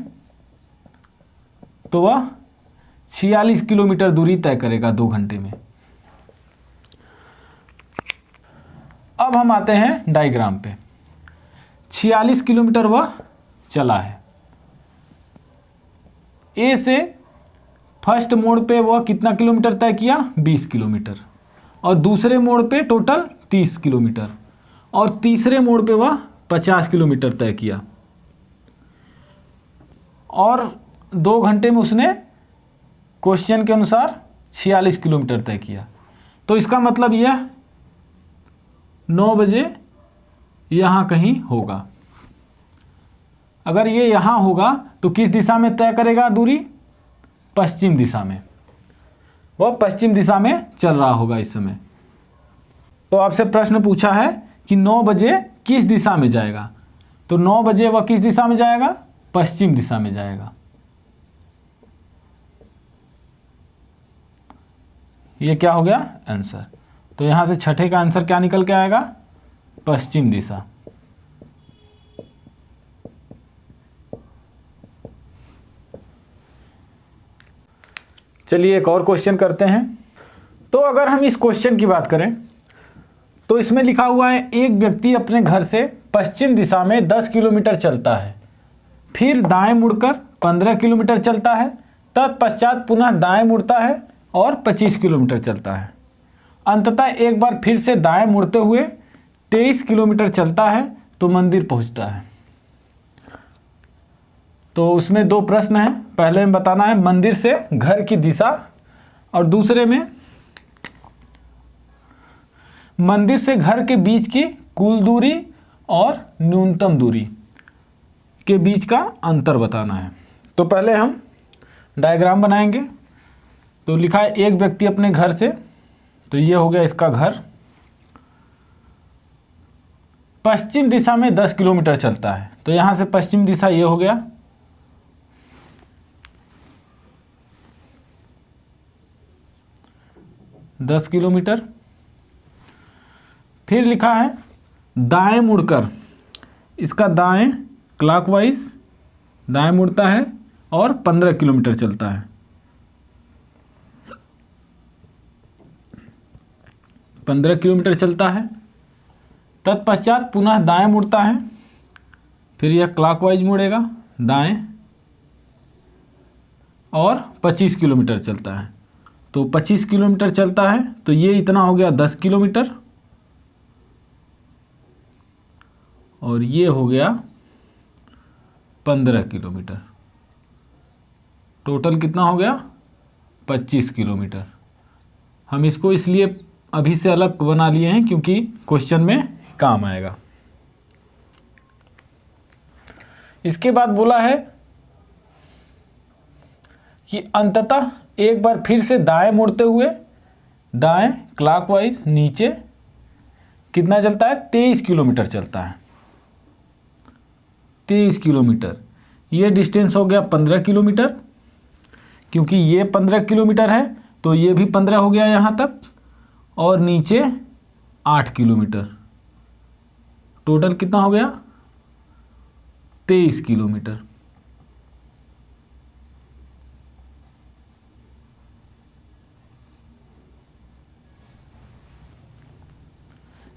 Speaker 1: तो वह 46 किलोमीटर दूरी तय करेगा 2 घंटे में। अब हम आते हैं डायग्राम पे। 46 किलोमीटर वह चला है। ए से फर्स्ट मोड़ पे वह कितना किलोमीटर तय किया, 20 किलोमीटर, और दूसरे मोड़ पे टोटल 30 किलोमीटर, और तीसरे मोड़ पे वह 50 किलोमीटर तय किया, और 2 घंटे में उसने क्वेश्चन के अनुसार 46 किलोमीटर तय किया। तो इसका मतलब यह 9 बजे यहाँ कहीं होगा। अगर ये यहाँ होगा तो किस दिशा में तय करेगा दूरी, पश्चिम दिशा में। वह पश्चिम दिशा में चल रहा होगा इस समय। तो आपसे प्रश्न पूछा है कि 9 बजे किस दिशा में जाएगा, तो 9 बजे वह किस दिशा में जाएगा, पश्चिम दिशा में जाएगा। ये क्या हो गया आंसर। तो यहाँ से छठे का आंसर क्या निकल के आएगा, पश्चिम दिशा। चलिए एक और क्वेश्चन करते हैं। तो अगर हम इस क्वेश्चन की बात करें तो इसमें लिखा हुआ है एक व्यक्ति अपने घर से पश्चिम दिशा में 10 किलोमीटर चलता है, फिर दाएं मुड़कर 15 किलोमीटर चलता है, तत्पश्चात पुनः दाएं मुड़ता है और 25 किलोमीटर चलता है। अंततः एक बार फिर से दाएं मुड़ते हुए 23 किलोमीटर चलता है तो मंदिर पहुंचता है। तो उसमें 2 प्रश्न हैं। पहले में बताना है मंदिर से घर की दिशा, और दूसरे में मंदिर से घर के बीच की कुल दूरी और न्यूनतम दूरी के बीच का अंतर बताना है। तो पहले हम डायग्राम बनाएंगे। तो लिखा है एक व्यक्ति अपने घर से, तो ये हो गया इसका घर, पश्चिम दिशा में 10 किलोमीटर चलता है। तो यहाँ से पश्चिम दिशा ये हो गया, दस किलोमीटर। फिर लिखा है दाएं मुड़कर, इसका दाएं क्लॉकवाइज दाएं मुड़ता है और 15 किलोमीटर चलता है। 15 किलोमीटर चलता है। तत्पश्चात पुनः दाएं मुड़ता है, फिर यह क्लॉकवाइज मुड़ेगा दाएं और 25 किलोमीटर चलता है। तो 25 किलोमीटर चलता है तो ये इतना हो गया 10 किलोमीटर, और ये हो गया 15 किलोमीटर। टोटल कितना हो गया, 25 किलोमीटर। हम इसको इसलिए अभी से अलग बना लिए हैं क्योंकि क्वेश्चन में काम आएगा। इसके बाद बोला है कि अंततः एक बार फिर से दाएं मुड़ते हुए दाएं क्लॉकवाइज नीचे कितना चलता है, 23 किलोमीटर चलता है। 23 किलोमीटर, ये डिस्टेंस हो गया 15 किलोमीटर, क्योंकि ये 15 किलोमीटर है तो ये भी 15 हो गया यहाँ तक, और नीचे 8 किलोमीटर। टोटल कितना हो गया, 23 किलोमीटर।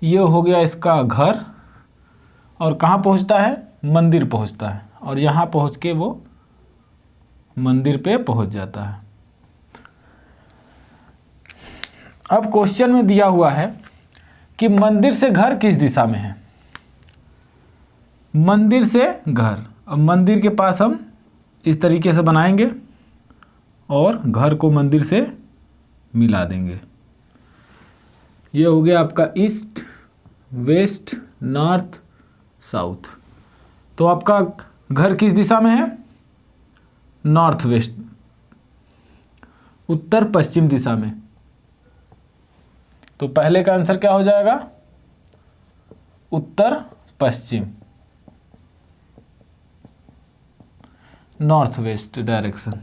Speaker 1: ये हो गया इसका घर, और कहाँ पहुँचता है, मंदिर पहुँचता है, और यहाँ पहुँच के वो मंदिर पे पहुँच जाता है। अब क्वेश्चन में दिया हुआ है कि मंदिर से घर किस दिशा में है। मंदिर से घर, अब मंदिर के पास हम इस तरीके से बनाएंगे और घर को मंदिर से मिला देंगे। ये हो गया आपका ईस्ट, वेस्ट, नॉर्थ, साउथ। तो आपका घर किस दिशा में है, नॉर्थ वेस्ट, उत्तर पश्चिम दिशा में। तो पहले का आंसर क्या हो जाएगा, उत्तर पश्चिम, नॉर्थ वेस्ट डायरेक्शन।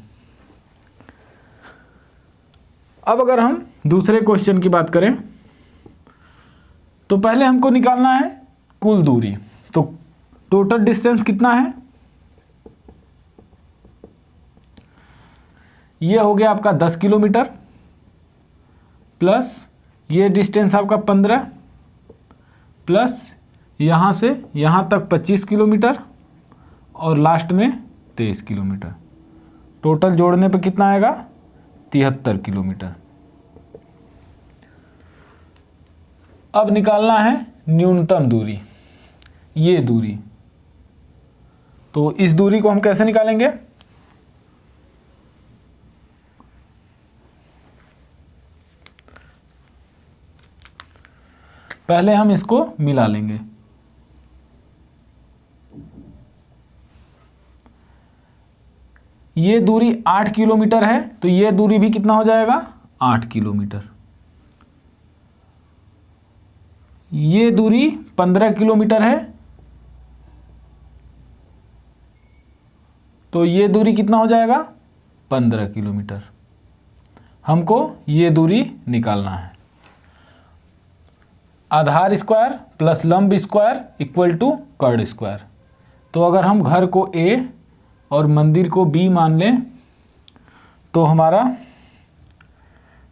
Speaker 1: अब अगर हम दूसरे क्वेश्चन की बात करें तो पहले हमको निकालना है कुल दूरी। तो टोटल डिस्टेंस कितना है, ये हो गया आपका 10 किलोमीटर, प्लस ये डिस्टेंस आपका 15, प्लस यहाँ से यहाँ तक 25 किलोमीटर, और लास्ट में 23 किलोमीटर। टोटल जोड़ने पे कितना आएगा, 73 किलोमीटर। अब निकालना है न्यूनतम दूरी, ये दूरी। तो इस दूरी को हम कैसे निकालेंगे, पहले हम इसको मिला लेंगे। ये दूरी 8 किलोमीटर है, तो ये दूरी भी कितना हो जाएगा, 8 किलोमीटर। ये दूरी 15 किलोमीटर है, तो ये दूरी कितना हो जाएगा, 15 किलोमीटर। हमको ये दूरी निकालना है। आधार स्क्वायर प्लस लंब स्क्वायर इक्वल टू कर्ड स्क्वायर। तो अगर हम घर को A और मंदिर को B मान लें, तो हमारा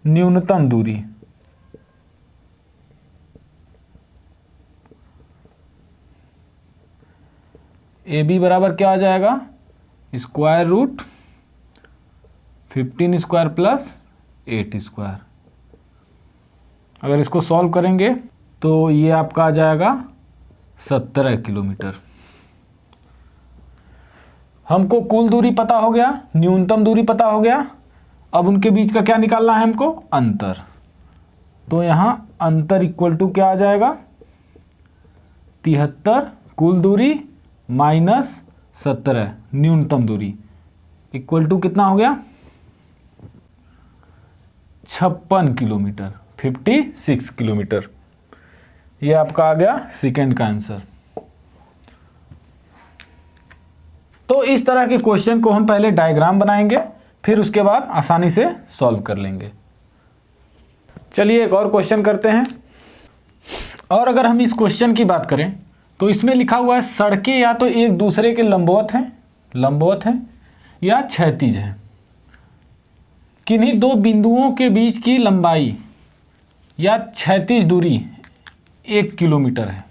Speaker 1: न्यूनतम दूरी AB बराबर क्या आ जाएगा, square root 15 square plus 8 square. अगर इसको सॉल्व करेंगे तो ये आपका आ जाएगा 17 किलोमीटर। हमको कुल दूरी पता हो गया, न्यूनतम दूरी पता हो गया। अब उनके बीच का क्या निकालना है हमको, अंतर। तो यहाँ अंतर इक्वल टू क्या आ जाएगा, 73 कुल दूरी माइनस 17 न्यूनतम दूरी इक्वल टू कितना हो गया, 56 किलोमीटर, 56 किलोमीटर। ये आपका आ गया सेकंड का आंसर। तो इस तरह के क्वेश्चन को हम पहले डायग्राम बनाएंगे, फिर उसके बाद आसानी से सॉल्व कर लेंगे। चलिए एक और क्वेश्चन करते हैं। और अगर हम इस क्वेश्चन की बात करें तो इसमें लिखा हुआ है सड़कें या तो एक दूसरे के लंबवत हैं या क्षैतिज हैं। किन्हीं दो बिंदुओं के बीच की लंबाई या क्षैतिज दूरी 1 किलोमीटर है।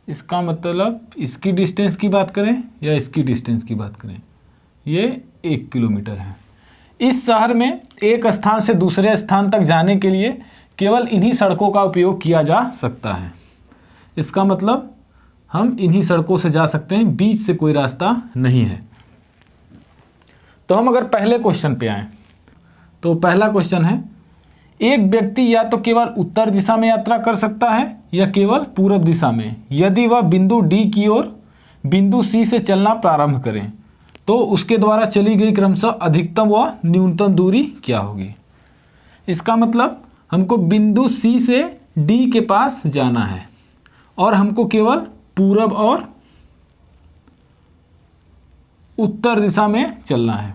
Speaker 1: इसका मतलब इसकी डिस्टेंस की बात करें या इसकी डिस्टेंस की बात करें, ये 1 किलोमीटर है। इस शहर में एक स्थान से दूसरे स्थान तक जाने के लिए केवल इन्हीं सड़कों का उपयोग किया जा सकता है। इसका मतलब हम इन्हीं सड़कों से जा सकते हैं, बीच से कोई रास्ता नहीं है। तो हम अगर पहले क्वेश्चन पे आएँ तो पहला क्वेश्चन है, एक व्यक्ति या तो केवल उत्तर दिशा में यात्रा कर सकता है या केवल पूर्व दिशा में। यदि वह बिंदु D की ओर बिंदु C से चलना प्रारंभ करें तो उसके द्वारा चली गई क्रमशः अधिकतम व न्यूनतम दूरी क्या होगी। इसका मतलब हमको बिंदु C से D के पास जाना है और हमको केवल पूर्व और उत्तर दिशा में चलना है।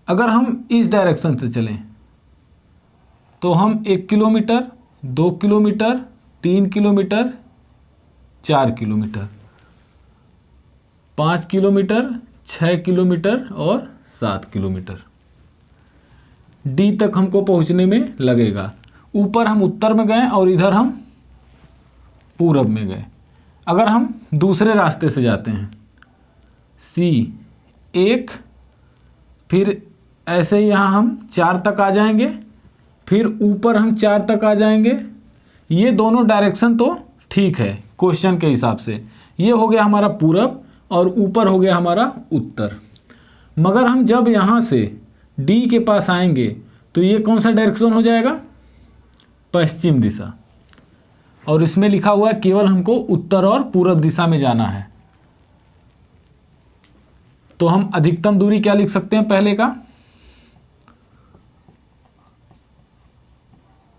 Speaker 1: अगर हम इस डायरेक्शन से चलें तो हम 1 kilometre, 2 kilometre, 3 kilometre, 4 kilometre, 5 kilometre, 6 kilometre और 7 किलोमीटर D तक हमको पहुंचने में लगेगा। ऊपर हम उत्तर में गए और इधर हम पूरब में गए। अगर हम दूसरे रास्ते से जाते हैं C1, फिर ऐसे ही यहाँ हम 4 तक आ जाएंगे, फिर ऊपर हम 4 तक आ जाएंगे। ये दोनों डायरेक्शन तो ठीक है क्वेश्चन के हिसाब से, ये हो गया हमारा पूरब और ऊपर हो गया हमारा उत्तर। मगर हम जब यहाँ से D के पास आएंगे तो ये कौन सा डायरेक्शन हो जाएगा, पश्चिम दिशा। और इसमें लिखा हुआ है केवल हमको उत्तर और पूरब दिशा में जाना है। तो हम अधिकतम दूरी क्या लिख सकते हैं, पहले का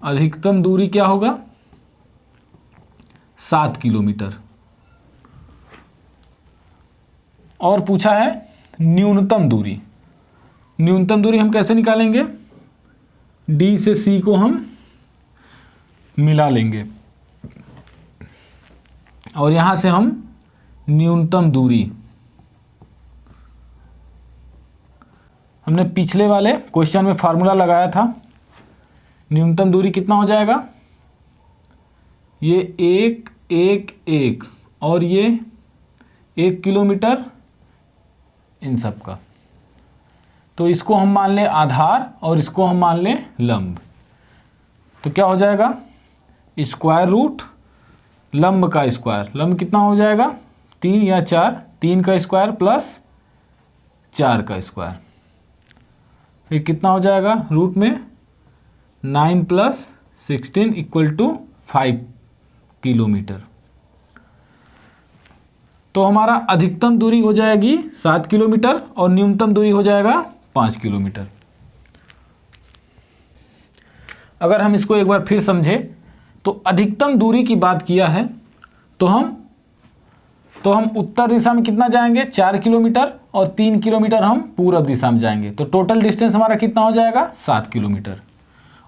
Speaker 1: अधिकतम दूरी क्या होगा, 7 किलोमीटर। और पूछा है न्यूनतम दूरी। न्यूनतम दूरी हम कैसे निकालेंगे, D से C को हम मिला लेंगे और यहां से हम न्यूनतम दूरी, हमने पिछले वाले क्वेश्चन में फार्मूला लगाया था, न्यूनतम दूरी कितना हो जाएगा, ये 1 1 1 और ये 1 किलोमीटर इन सब का। तो इसको हम मान लें आधार और इसको हम मान लें लंब। तो क्या हो जाएगा, स्क्वायर रूट लंब का स्क्वायर, लंब कितना हो जाएगा 3 या 4, 3 का स्क्वायर प्लस 4 का स्क्वायर, फिर कितना हो जाएगा रूट में 9 प्लस 16 इक्वल टू 5 किलोमीटर। तो हमारा अधिकतम दूरी हो जाएगी 7 किलोमीटर और न्यूनतम दूरी हो जाएगा 5 किलोमीटर। अगर हम इसको एक बार फिर समझें तो अधिकतम दूरी की बात किया है तो हम उत्तर दिशा में कितना जाएंगे 4 किलोमीटर और 3 किलोमीटर हम पूरब दिशा में जाएंगे, तो टोटल डिस्टेंस हमारा कितना हो जाएगा 7 किलोमीटर।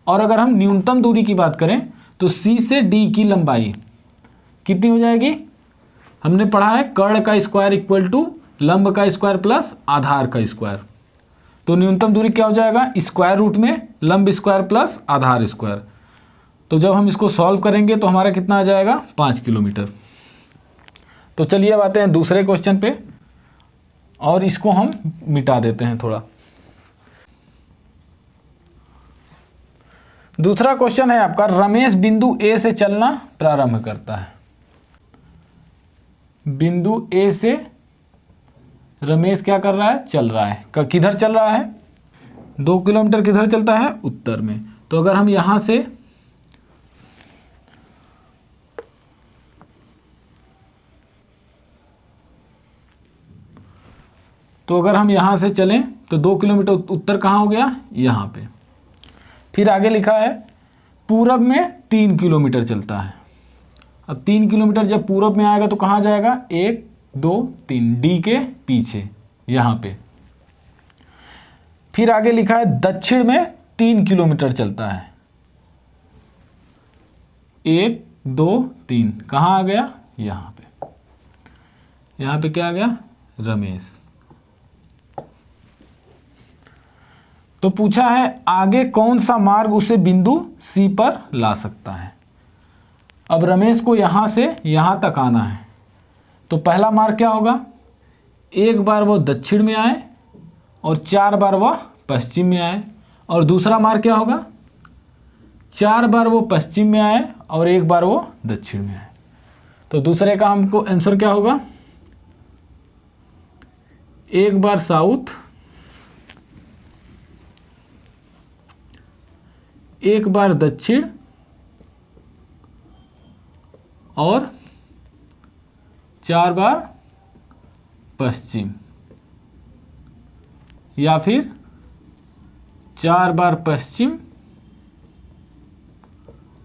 Speaker 1: और अगर हम न्यूनतम दूरी की बात करें तो सी से डी की लंबाई कितनी हो जाएगी, हमने पढ़ा है कर्ण का स्क्वायर इक्वल टू लंब का स्क्वायर प्लस आधार का स्क्वायर। तो न्यूनतम दूरी क्या हो जाएगा, स्क्वायर रूट में लंब स्क्वायर प्लस आधार स्क्वायर। तो जब हम इसको सॉल्व करेंगे तो हमारा कितना आ जाएगा 5 किलोमीटर। तो चलिए अब आते हैं दूसरे क्वेश्चन पे और इसको हम मिटा देते हैं थोड़ा। दूसरा क्वेश्चन है आपका, रमेश बिंदु ए से चलना प्रारंभ करता है। बिंदु ए से रमेश क्या कर रहा है, चल रहा है। किधर चल रहा है, 2 किलोमीटर किधर चलता है, उत्तर में। तो अगर हम यहां से चलें तो 2 किलोमीटर उत्तर कहाँ हो गया, यहाँ पे। फिर आगे लिखा है पूरब में 3 किलोमीटर चलता है। अब 3 किलोमीटर जब पूरब में आएगा तो कहाँ जाएगा, 1 2 3 डी के पीछे यहाँ पे। फिर आगे लिखा है दक्षिण में 3 किलोमीटर चलता है। 1 2 3 कहाँ आ गया, यहाँ पे। यहाँ पे क्या आ गया, रमेश। तो पूछा है आगे कौन सा मार्ग उसे बिंदु सी पर ला सकता है। अब रमेश को यहां से यहां तक आना है तो पहला मार्ग क्या होगा, एक बार वो दक्षिण में आए और 4 बार वह पश्चिम में आए। और दूसरा मार्ग क्या होगा, 4 बार वो पश्चिम में आए और 1 बार वो दक्षिण में आए। तो दूसरे का हमको आंसर क्या होगा, 1 बार साउथ, 1 बार दक्षिण और 4 बार पश्चिम, या फिर 4 बार पश्चिम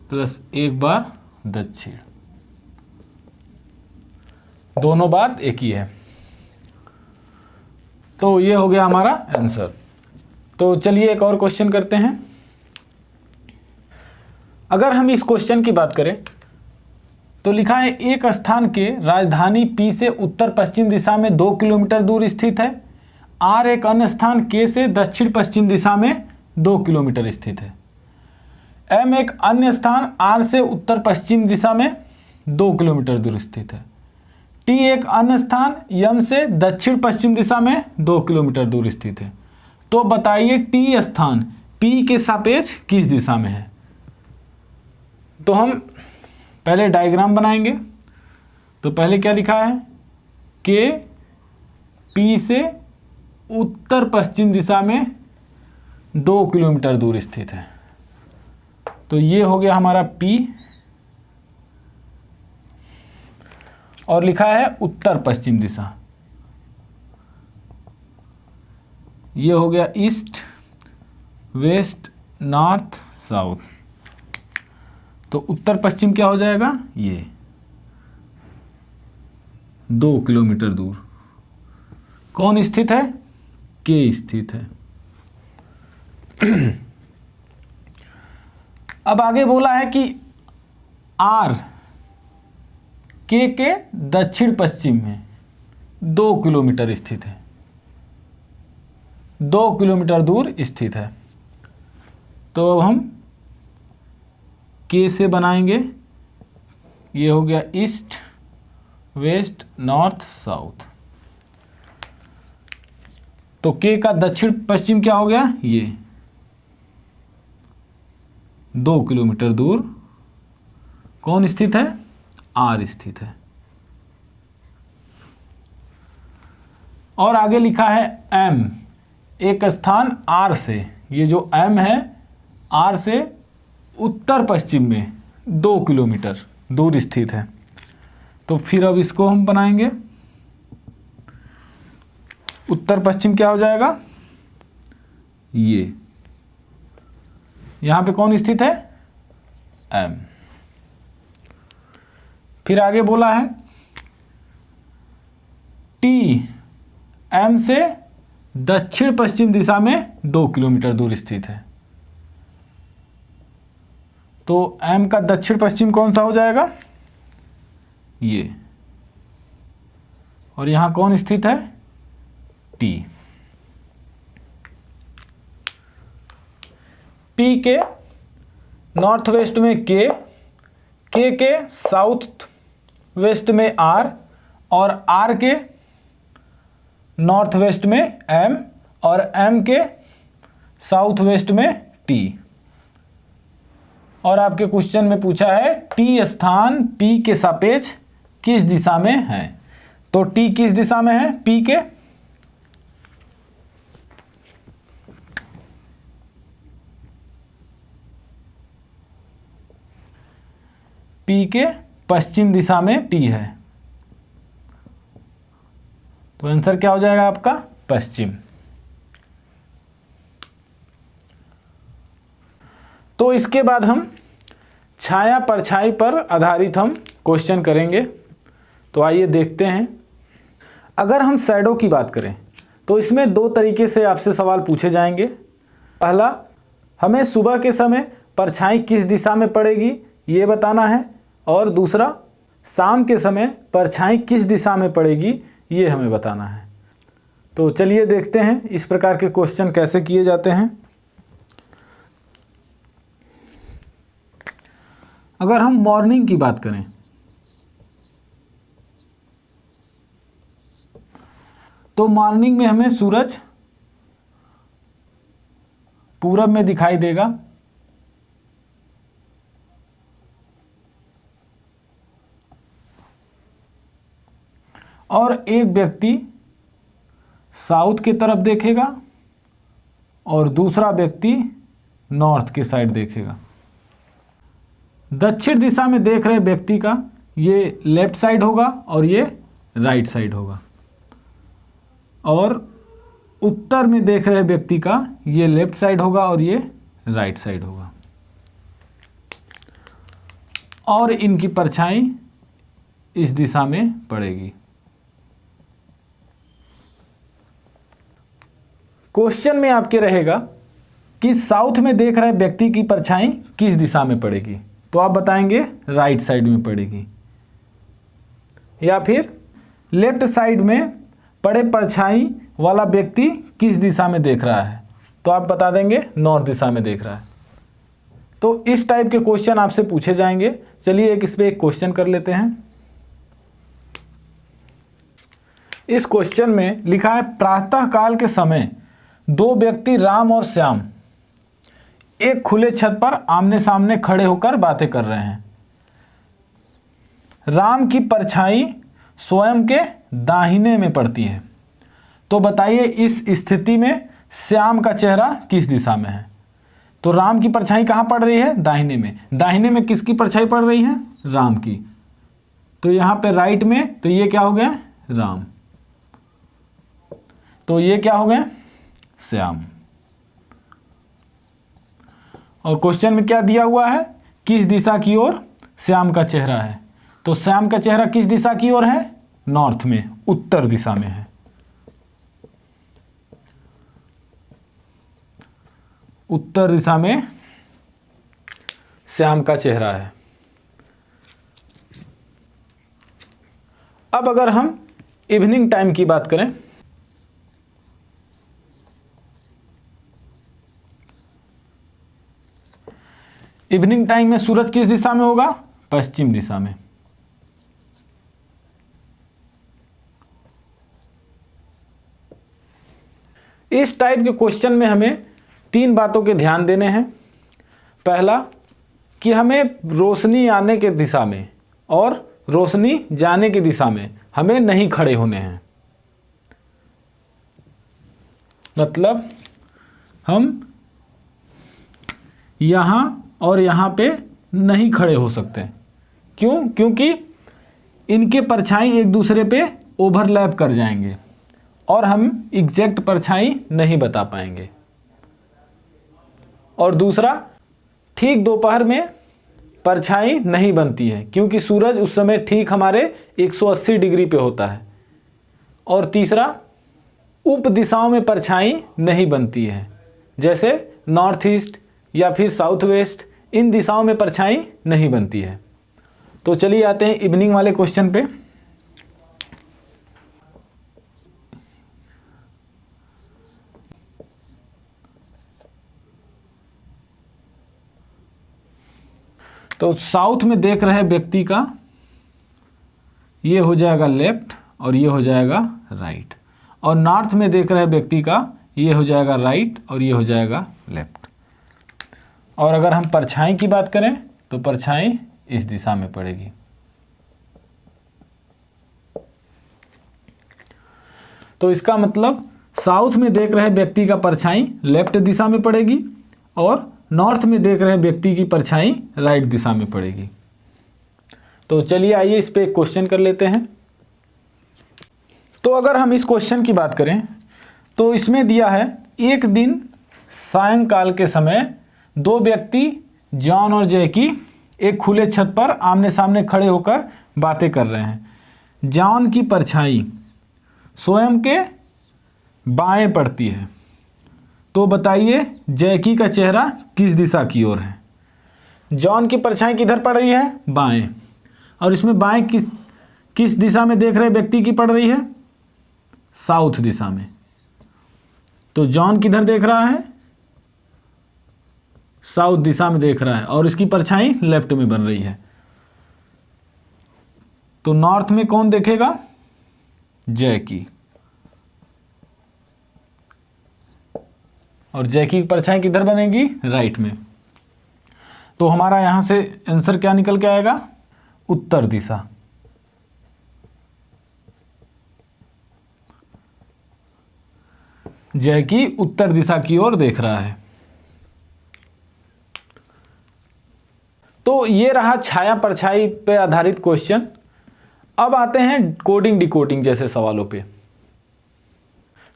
Speaker 1: प्लस 1 बार दक्षिण। दोनों बात एक ही है। तो ये हो गया हमारा आंसर। तो चलिए एक और क्वेश्चन करते हैं। अगर हम इस क्वेश्चन की बात करें तो लिखा है एक स्थान के राजधानी P से उत्तर पश्चिम दिशा में 2 किलोमीटर दूर स्थित है। R एक अन्य स्थान K से दक्षिण पश्चिम दिशा में 2 किलोमीटर स्थित है। M एक अन्य स्थान R से उत्तर पश्चिम दिशा में 2 किलोमीटर दूर स्थित है। T एक अन्य स्थान M से दक्षिण पश्चिम दिशा में 2 किलोमीटर दूर स्थित है। तो बताइए T स्थान P के सापेक्ष किस दिशा में है। तो हम पहले डायग्राम बनाएंगे। तो पहले क्या लिखा है, K P से उत्तर पश्चिम दिशा में 2 किलोमीटर दूर स्थित है। तो ये हो गया हमारा P और लिखा है उत्तर पश्चिम दिशा। ये हो गया ईस्ट वेस्ट नॉर्थ साउथ। तो उत्तर पश्चिम क्या हो जाएगा, ये 2 किलोमीटर दूर कौन स्थित है, K स्थित है। अब आगे बोला है कि आर के दक्षिण पश्चिम में 2 किलोमीटर स्थित है, 2 किलोमीटर दूर स्थित है। तो अब हम के से बनाएंगे, ये हो गया ईस्ट वेस्ट नॉर्थ साउथ। तो के का दक्षिण पश्चिम क्या हो गया, ये 2 किलोमीटर दूर कौन स्थित है, आर स्थित है। और आगे लिखा है एम, एक स्थान आर से, ये जो एम है आर से उत्तर पश्चिम में 2 किलोमीटर दूर स्थित है। तो फिर अब इसको हम बनाएंगे, उत्तर पश्चिम क्या हो जाएगा, ये यहां पे कौन स्थित है, एम। फिर आगे बोला है टी एम से दक्षिण पश्चिम दिशा में 2 किलोमीटर दूर स्थित है। तो एम का दक्षिण पश्चिम कौन सा हो जाएगा, ये, और यहां कौन स्थित है, टी। पी के नॉर्थ वेस्ट में के साउथ वेस्ट में आर, और आर के नॉर्थ वेस्ट में एम, और एम के साउथ वेस्ट में टी। और आपके क्वेश्चन में पूछा है टी स्थान पी के सापेक्ष किस दिशा में है। तो टी किस दिशा में है, पी के पश्चिम दिशा में टी है। तो आंसर क्या हो जाएगा आपका, पश्चिम। तो इसके बाद हम छाया परछाई पर आधारित हम क्वेश्चन करेंगे। तो आइए देखते हैं। अगर हम शैडो की बात करें तो इसमें 2 तरीके से आपसे सवाल पूछे जाएंगे। पहला, हमें सुबह के समय परछाई किस दिशा में पड़ेगी ये बताना है, और दूसरा, शाम के समय परछाई किस दिशा में पड़ेगी ये हमें बताना है। तो चलिए देखते हैं इस प्रकार के क्वेश्चन कैसे किए जाते हैं। अगर हम मॉर्निंग की बात करें तो मॉर्निंग में हमें सूरज पूरब में दिखाई देगा, और एक व्यक्ति साउथ की तरफ देखेगा और दूसरा व्यक्ति नॉर्थ के साइड देखेगा। दक्षिण दिशा में देख रहे व्यक्ति का ये लेफ्ट साइड होगा और ये राइट साइड होगा, और उत्तर में देख रहे व्यक्ति का ये लेफ्ट साइड होगा और ये राइट साइड होगा, और इनकी परछाई इस दिशा में पड़ेगी। क्वेश्चन में आपके रहेगा कि साउथ में देख रहे व्यक्ति की परछाई किस दिशा में पड़ेगी, तो आप बताएंगे राइट साइड में पड़ेगी, या फिर लेफ्ट साइड में पड़े परछाई वाला व्यक्ति किस दिशा में देख रहा है, तो आप बता देंगे नॉर्थ दिशा में देख रहा है। तो इस टाइप के क्वेश्चन आपसे पूछे जाएंगे। चलिए इस पे एक क्वेश्चन कर लेते हैं। इस क्वेश्चन में लिखा है प्रातः काल के समय 2 व्यक्ति राम और श्याम एक खुले छत पर आमने सामने खड़े होकर बातें कर रहे हैं। राम की परछाई स्वयं के दाहिने में पड़ती है। तो बताइए इस स्थिति में श्याम का चेहरा किस दिशा में है। तो राम की परछाई कहाँ पड़ रही है, दाहिने में। दाहिने में किसकी परछाई पड़ रही है, राम की। तो यहाँ पे राइट में, तो ये क्या हो गया, राम। तो ये क्या हो गया, श्याम। और क्वेश्चन में क्या दिया हुआ है, किस दिशा की ओर श्याम का चेहरा है। तो श्याम का चेहरा किस दिशा की ओर है, नॉर्थ में, उत्तर दिशा में है। उत्तर दिशा में श्याम का चेहरा है। अब अगर हम इवनिंग टाइम की बात करें, इवनिंग टाइम में सूरज किस दिशा में होगा? पश्चिम दिशा में। इस टाइप के क्वेश्चन में हमें 3 बातों के ध्यान देने हैं। पहला कि हमें रोशनी आने के दिशा में और रोशनी जाने की दिशा में हमें नहीं खड़े होने हैं। मतलब हम यहाँ और यहाँ पे नहीं खड़े हो सकते। क्यों? क्योंकि इनके परछाई एक दूसरे पे ओवरलैप कर जाएंगे और हम एग्जैक्ट परछाई नहीं बता पाएंगे। और दूसरा, ठीक दोपहर में परछाई नहीं बनती है क्योंकि सूरज उस समय ठीक हमारे 180 डिग्री पे होता है। और तीसरा, उप दिशाओं में परछाई नहीं बनती है, जैसे नॉर्थ ईस्ट या फिर साउथ वेस्ट, इन दिशाओं में परछाई नहीं बनती है। तो चलिए आते हैं इवनिंग वाले क्वेश्चन पे। तो साउथ में देख रहे व्यक्ति का ये हो जाएगा लेफ्ट और ये हो जाएगा राइट, और नॉर्थ में देख रहे व्यक्ति का ये हो जाएगा राइट और ये हो जाएगा लेफ्ट। और अगर हम परछाई की बात करें तो परछाई इस दिशा में पड़ेगी। तो इसका मतलब साउथ में देख रहे व्यक्ति का परछाई लेफ्ट दिशा में पड़ेगी और नॉर्थ में देख रहे व्यक्ति की परछाई राइट दिशा में पड़ेगी। तो चलिए आइए इस पे एक क्वेश्चन कर लेते हैं। तो अगर हम इस क्वेश्चन की बात करें तो इसमें दिया है, एक दिन सायंकाल के समय 2 व्यक्ति जॉन और जैकी एक खुले छत पर आमने सामने खड़े होकर बातें कर रहे हैं। जॉन की परछाई स्वयं के बाएं पड़ती है, तो बताइए जैकी का चेहरा किस दिशा की ओर है? जॉन की परछाई किधर पड़ रही है? बाएं। और इसमें बाएं किस दिशा में देख रहे व्यक्ति की पड़ रही है? साउथ दिशा में। तो जॉन किधर देख रहा है? साउथ दिशा में देख रहा है और इसकी परछाई लेफ्ट में बन रही है। तो नॉर्थ में कौन देखेगा? जैकी। और जैकी की परछाई किधर बनेगी? राइट में। तो हमारा यहां से आंसर क्या निकल के आएगा? उत्तर दिशा। जैकी उत्तर दिशा की ओर देख रहा है। तो ये रहा छाया परछाई पे आधारित क्वेश्चन। अब आते हैं कोडिंग डिकोडिंग जैसे सवालों पे।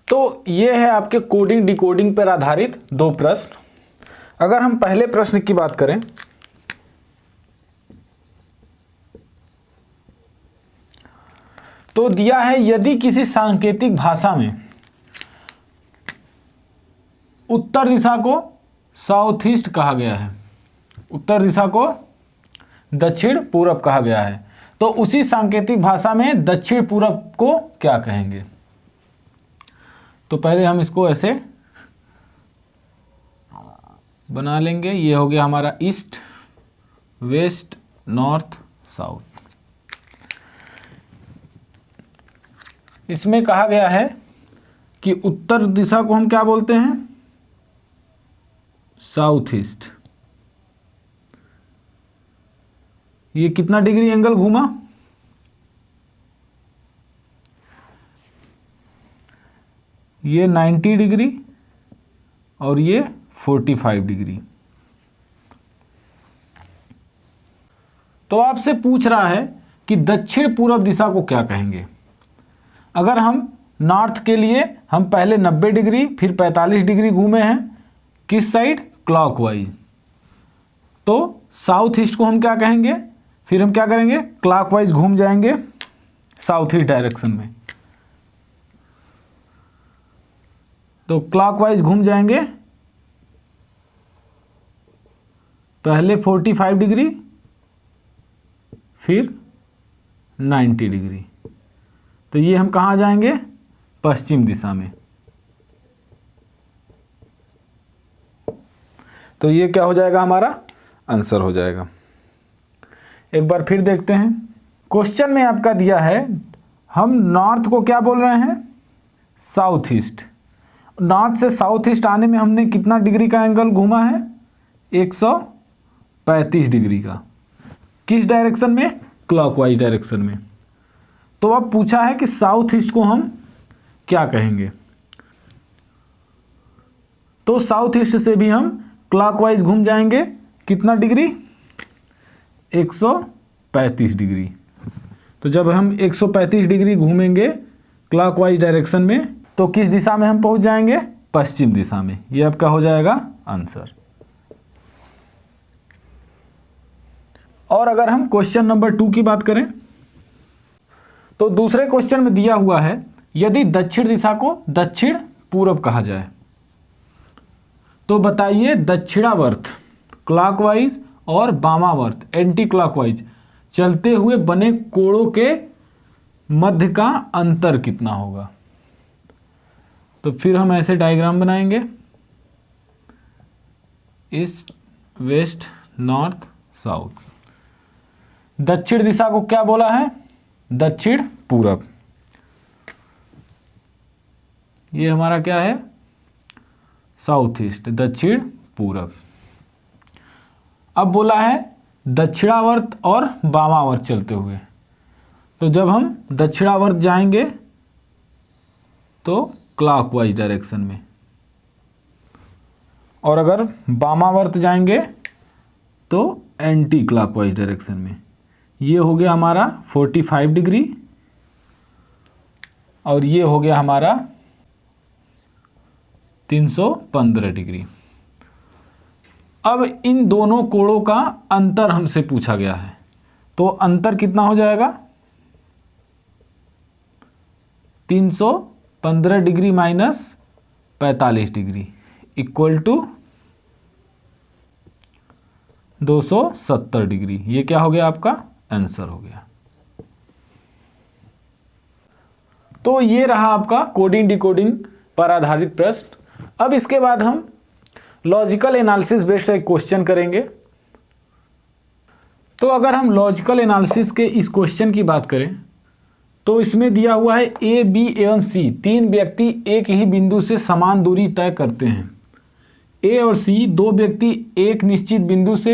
Speaker 1: तो ये है आपके कोडिंग डिकोडिंग पर आधारित 2 प्रश्न। अगर हम पहले प्रश्न की बात करें तो दिया है, यदि किसी सांकेतिक भाषा में उत्तर दिशा को साउथ ईस्ट कहा गया है, उत्तर दिशा को दक्षिण पूरब कहा गया है, तो उसी सांकेतिक भाषा में दक्षिण पूरब को क्या कहेंगे? तो पहले हम इसको ऐसे बना लेंगे। ये हो गया हमारा ईस्ट, वेस्ट, नॉर्थ, साउथ। इसमें कहा गया है कि उत्तर दिशा को हम क्या बोलते हैं? South east. ये कितना डिग्री एंगल घूमा? ये 90 डिग्री और ये 45 डिग्री। तो आपसे पूछ रहा है कि दक्षिण पूर्व दिशा को क्या कहेंगे? अगर हम नॉर्थ के लिए हम पहले 90 डिग्री फिर 45 डिग्री घूमे हैं, किस साइड? क्लॉकवाइज। तो साउथ ईस्ट को हम क्या कहेंगे? फिर हम क्या करेंगे? क्लॉकवाइज घूम जाएंगे साउथ ईस्ट डायरेक्शन में। तो क्लॉकवाइज घूम जाएंगे, पहले 45 डिग्री फिर 90 डिग्री। तो ये हम कहाँ जाएंगे? पश्चिम दिशा में। तो ये क्या हो जाएगा? हमारा आंसर हो जाएगा। एक बार फिर देखते हैं। क्वेश्चन में आपका दिया है, हम नॉर्थ को क्या बोल रहे हैं? South east. नॉर्थ से साउथ ईस्ट आने में हमने कितना डिग्री का एंगल घूमा है? 135 डिग्री का। किस डायरेक्शन में? क्लॉकवाइज डायरेक्शन में। तो अब पूछा है कि साउथ ईस्ट को हम क्या कहेंगे? तो साउथ ईस्ट से भी हम क्लॉकवाइज घूम जाएंगे। कितना डिग्री? 135 डिग्री। तो जब हम 135 डिग्री घूमेंगे क्लॉकवाइज डायरेक्शन में, तो किस दिशा में हम पहुंच जाएंगे? पश्चिम दिशा में। ये आपका हो जाएगा आंसर। और अगर हम क्वेश्चन नंबर 2 की बात करें, तो दूसरे क्वेश्चन में दिया हुआ है, यदि दक्षिण दिशा को दक्षिण पूरब कहा जाए तो बताइए दक्षिणावर्त क्लॉकवाइज और वामावर्त एंटी क्लॉकवाइज चलते हुए बने कोणों के मध्य का अंतर कितना होगा? तो फिर हम ऐसे डायग्राम बनाएंगे, ईस्ट वेस्ट नॉर्थ साउथ। दक्षिण दिशा को क्या बोला है? दक्षिण पूरब। ये हमारा क्या है? साउथ ईस्ट, दक्षिण पूरब। अब बोला है दक्षिणावर्त और वामावर्त चलते हुए। तो जब हम दक्षिणावर्त जाएंगे तो क्लॉकवाइज डायरेक्शन में, और अगर वामावर्त जाएंगे तो एंटी क्लॉकवाइज डायरेक्शन में। ये हो गया हमारा 45 डिग्री और ये हो गया हमारा 315 डिग्री। अब इन दोनों कोणों का अंतर हमसे पूछा गया है, तो अंतर कितना हो जाएगा? 315 degree minus 45 degree equal to 270 degree. ये क्या हो गया? आपका आंसर हो गया। तो ये रहा आपका कोडिंग डिकोडिंग पर आधारित प्रश्न। अब इसके बाद हम लॉजिकल एनालिसिस बेस्ड एक क्वेश्चन करेंगे। तो अगर हम लॉजिकल एनालिसिस के इस क्वेश्चन की बात करें तो इसमें दिया हुआ है ए, बी एवं सी तीन व्यक्ति एक ही बिंदु से समान दूरी तय करते हैं। ए और सी दो व्यक्ति एक निश्चित बिंदु से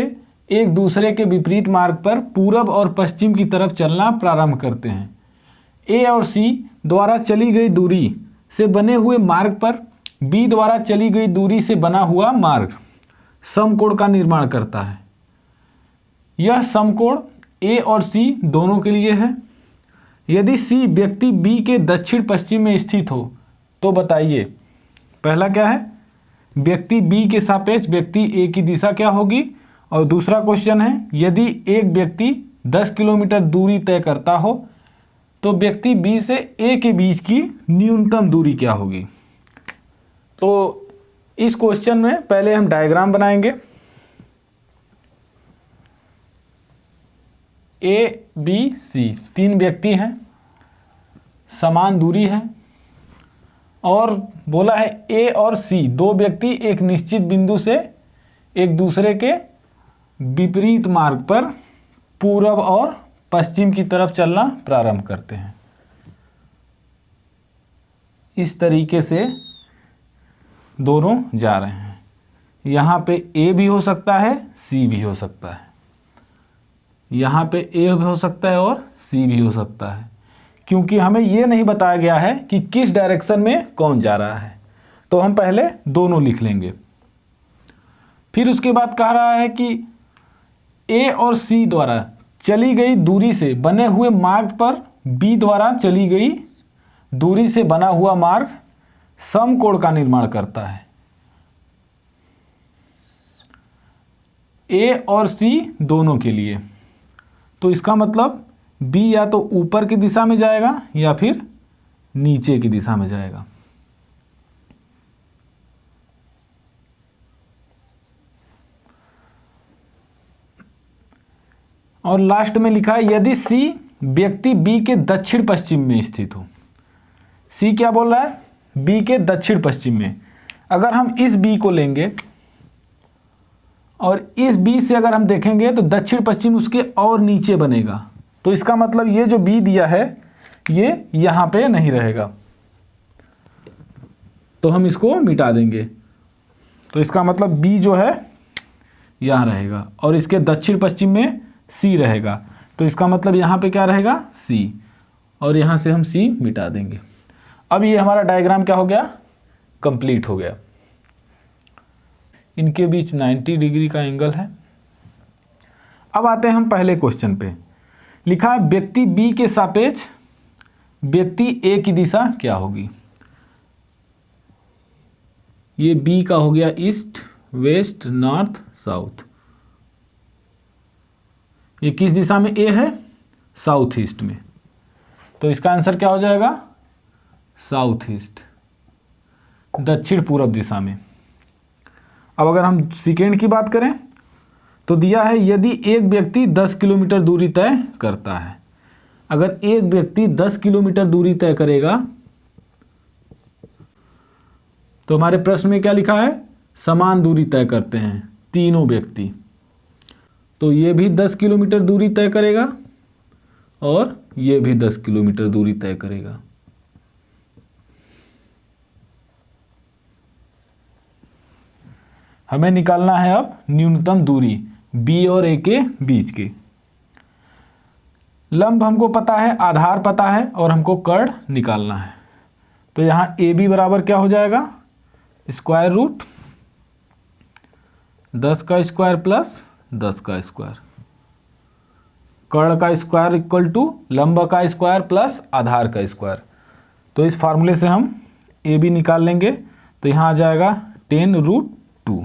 Speaker 1: एक दूसरे के विपरीत मार्ग पर पूरब और पश्चिम की तरफ चलना प्रारंभ करते हैं। ए और सी द्वारा चली गई दूरी से बने हुए मार्ग पर बी द्वारा चली गई दूरी से बना हुआ मार्ग समकोण का निर्माण करता है। यह समकोण ए और सी दोनों के लिए है। यदि सी व्यक्ति बी के दक्षिण पश्चिम में स्थित हो तो बताइए, पहला क्या है? व्यक्ति बी के सापेक्ष व्यक्ति ए की दिशा क्या होगी? और दूसरा क्वेश्चन है, यदि एक व्यक्ति 10 किलोमीटर दूरी तय करता हो तो व्यक्ति बी से ए के बीच की न्यूनतम दूरी क्या होगी? तो इस क्वेश्चन में पहले हम डायग्राम बनाएंगे। ए बी सी तीन व्यक्ति हैं, समान दूरी है, और बोला है ए और सी दो व्यक्ति एक निश्चित बिंदु से एक दूसरे के विपरीत मार्ग पर पूरब और पश्चिम की तरफ चलना प्रारंभ करते हैं। इस तरीके से दोनों जा रहे हैं। यहाँ पे ए भी हो सकता है, सी भी हो सकता है। यहाँ पे ए भी हो सकता है और सी भी हो सकता है, क्योंकि हमें ये नहीं बताया गया है कि किस डायरेक्शन में कौन जा रहा है। तो हम पहले दोनों लिख लेंगे। फिर उसके बाद कह रहा है कि ए और सी द्वारा चली गई दूरी से बने हुए मार्ग पर बी द्वारा चली गई दूरी से बना हुआ मार्ग समकोण का निर्माण करता है। ए और सी दोनों के लिए, तो इसका मतलब बी या तो ऊपर की दिशा में जाएगा या फिर नीचे की दिशा में जाएगा। और लास्ट में लिखा है, यदि सी व्यक्ति बी के दक्षिण पश्चिम में स्थित हो। सी क्या बोल रहा है? बी के दक्षिण पश्चिम में। अगर हम इस बी को लेंगे और इस बी से अगर हम देखेंगे तो दक्षिण पश्चिम उसके और नीचे बनेगा, तो इसका मतलब ये जो बी दिया है ये यहाँ पे नहीं रहेगा, तो हम इसको मिटा देंगे। तो इसका मतलब बी जो है यहाँ रहेगा और इसके दक्षिण पश्चिम में सी रहेगा, तो इसका मतलब यहाँ पे क्या रहेगा? सी, और यहाँ से हम सी मिटा देंगे। अब ये हमारा डायग्राम क्या हो गया? कंप्लीट हो गया। इनके बीच 90 डिग्री का एंगल है। अब आते हैं हम पहले क्वेश्चन पे। लिखा है व्यक्ति बी के सापेक्ष व्यक्ति ए की दिशा क्या होगी? ये बी का हो गया ईस्ट, वेस्ट, नॉर्थ, साउथ। ये किस दिशा में ए है? साउथ ईस्ट में, तो इसका आंसर क्या हो जाएगा? साउथ ईस्ट, दक्षिण पूर्व दिशा में। अब अगर हम सेकेंड की बात करें तो दिया है यदि एक व्यक्ति 10 किलोमीटर दूरी तय करता है। अगर एक व्यक्ति 10 किलोमीटर दूरी तय करेगा तो हमारे प्रश्न में क्या लिखा है? समान दूरी तय करते हैं तीनों व्यक्ति, तो ये भी 10 किलोमीटर दूरी तय करेगा और ये भी 10 किलोमीटर दूरी तय करेगा। हमें निकालना है अब न्यूनतम दूरी बी और ए के बीच की। लंब हमको पता है, आधार पता है और हमको कर्ण निकालना है। तो यहाँ ए बी बराबर क्या हो जाएगा? स्क्वायर रूट 10 का स्क्वायर प्लस 10 का स्क्वायर। कर्ण का स्क्वायर इक्वल टू लंब का स्क्वायर प्लस आधार का स्क्वायर। तो इस फार्मूले से हम ए बी निकाल लेंगे, तो यहाँ आ जाएगा 10√2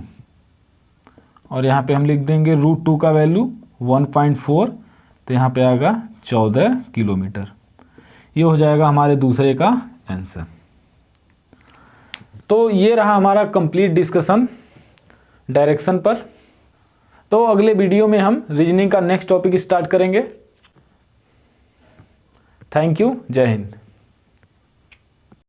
Speaker 1: और यहाँ पे हम लिख देंगे √2 का वैल्यू 1.4, तो यहाँ पे आएगा 14 किलोमीटर। ये हो जाएगा हमारे दूसरे का आंसर। तो ये रहा हमारा कंप्लीट डिस्कशन डायरेक्शन पर। तो अगले वीडियो में हम रीजनिंग का नेक्स्ट टॉपिक स्टार्ट करेंगे। थैंक यू, जय हिंद।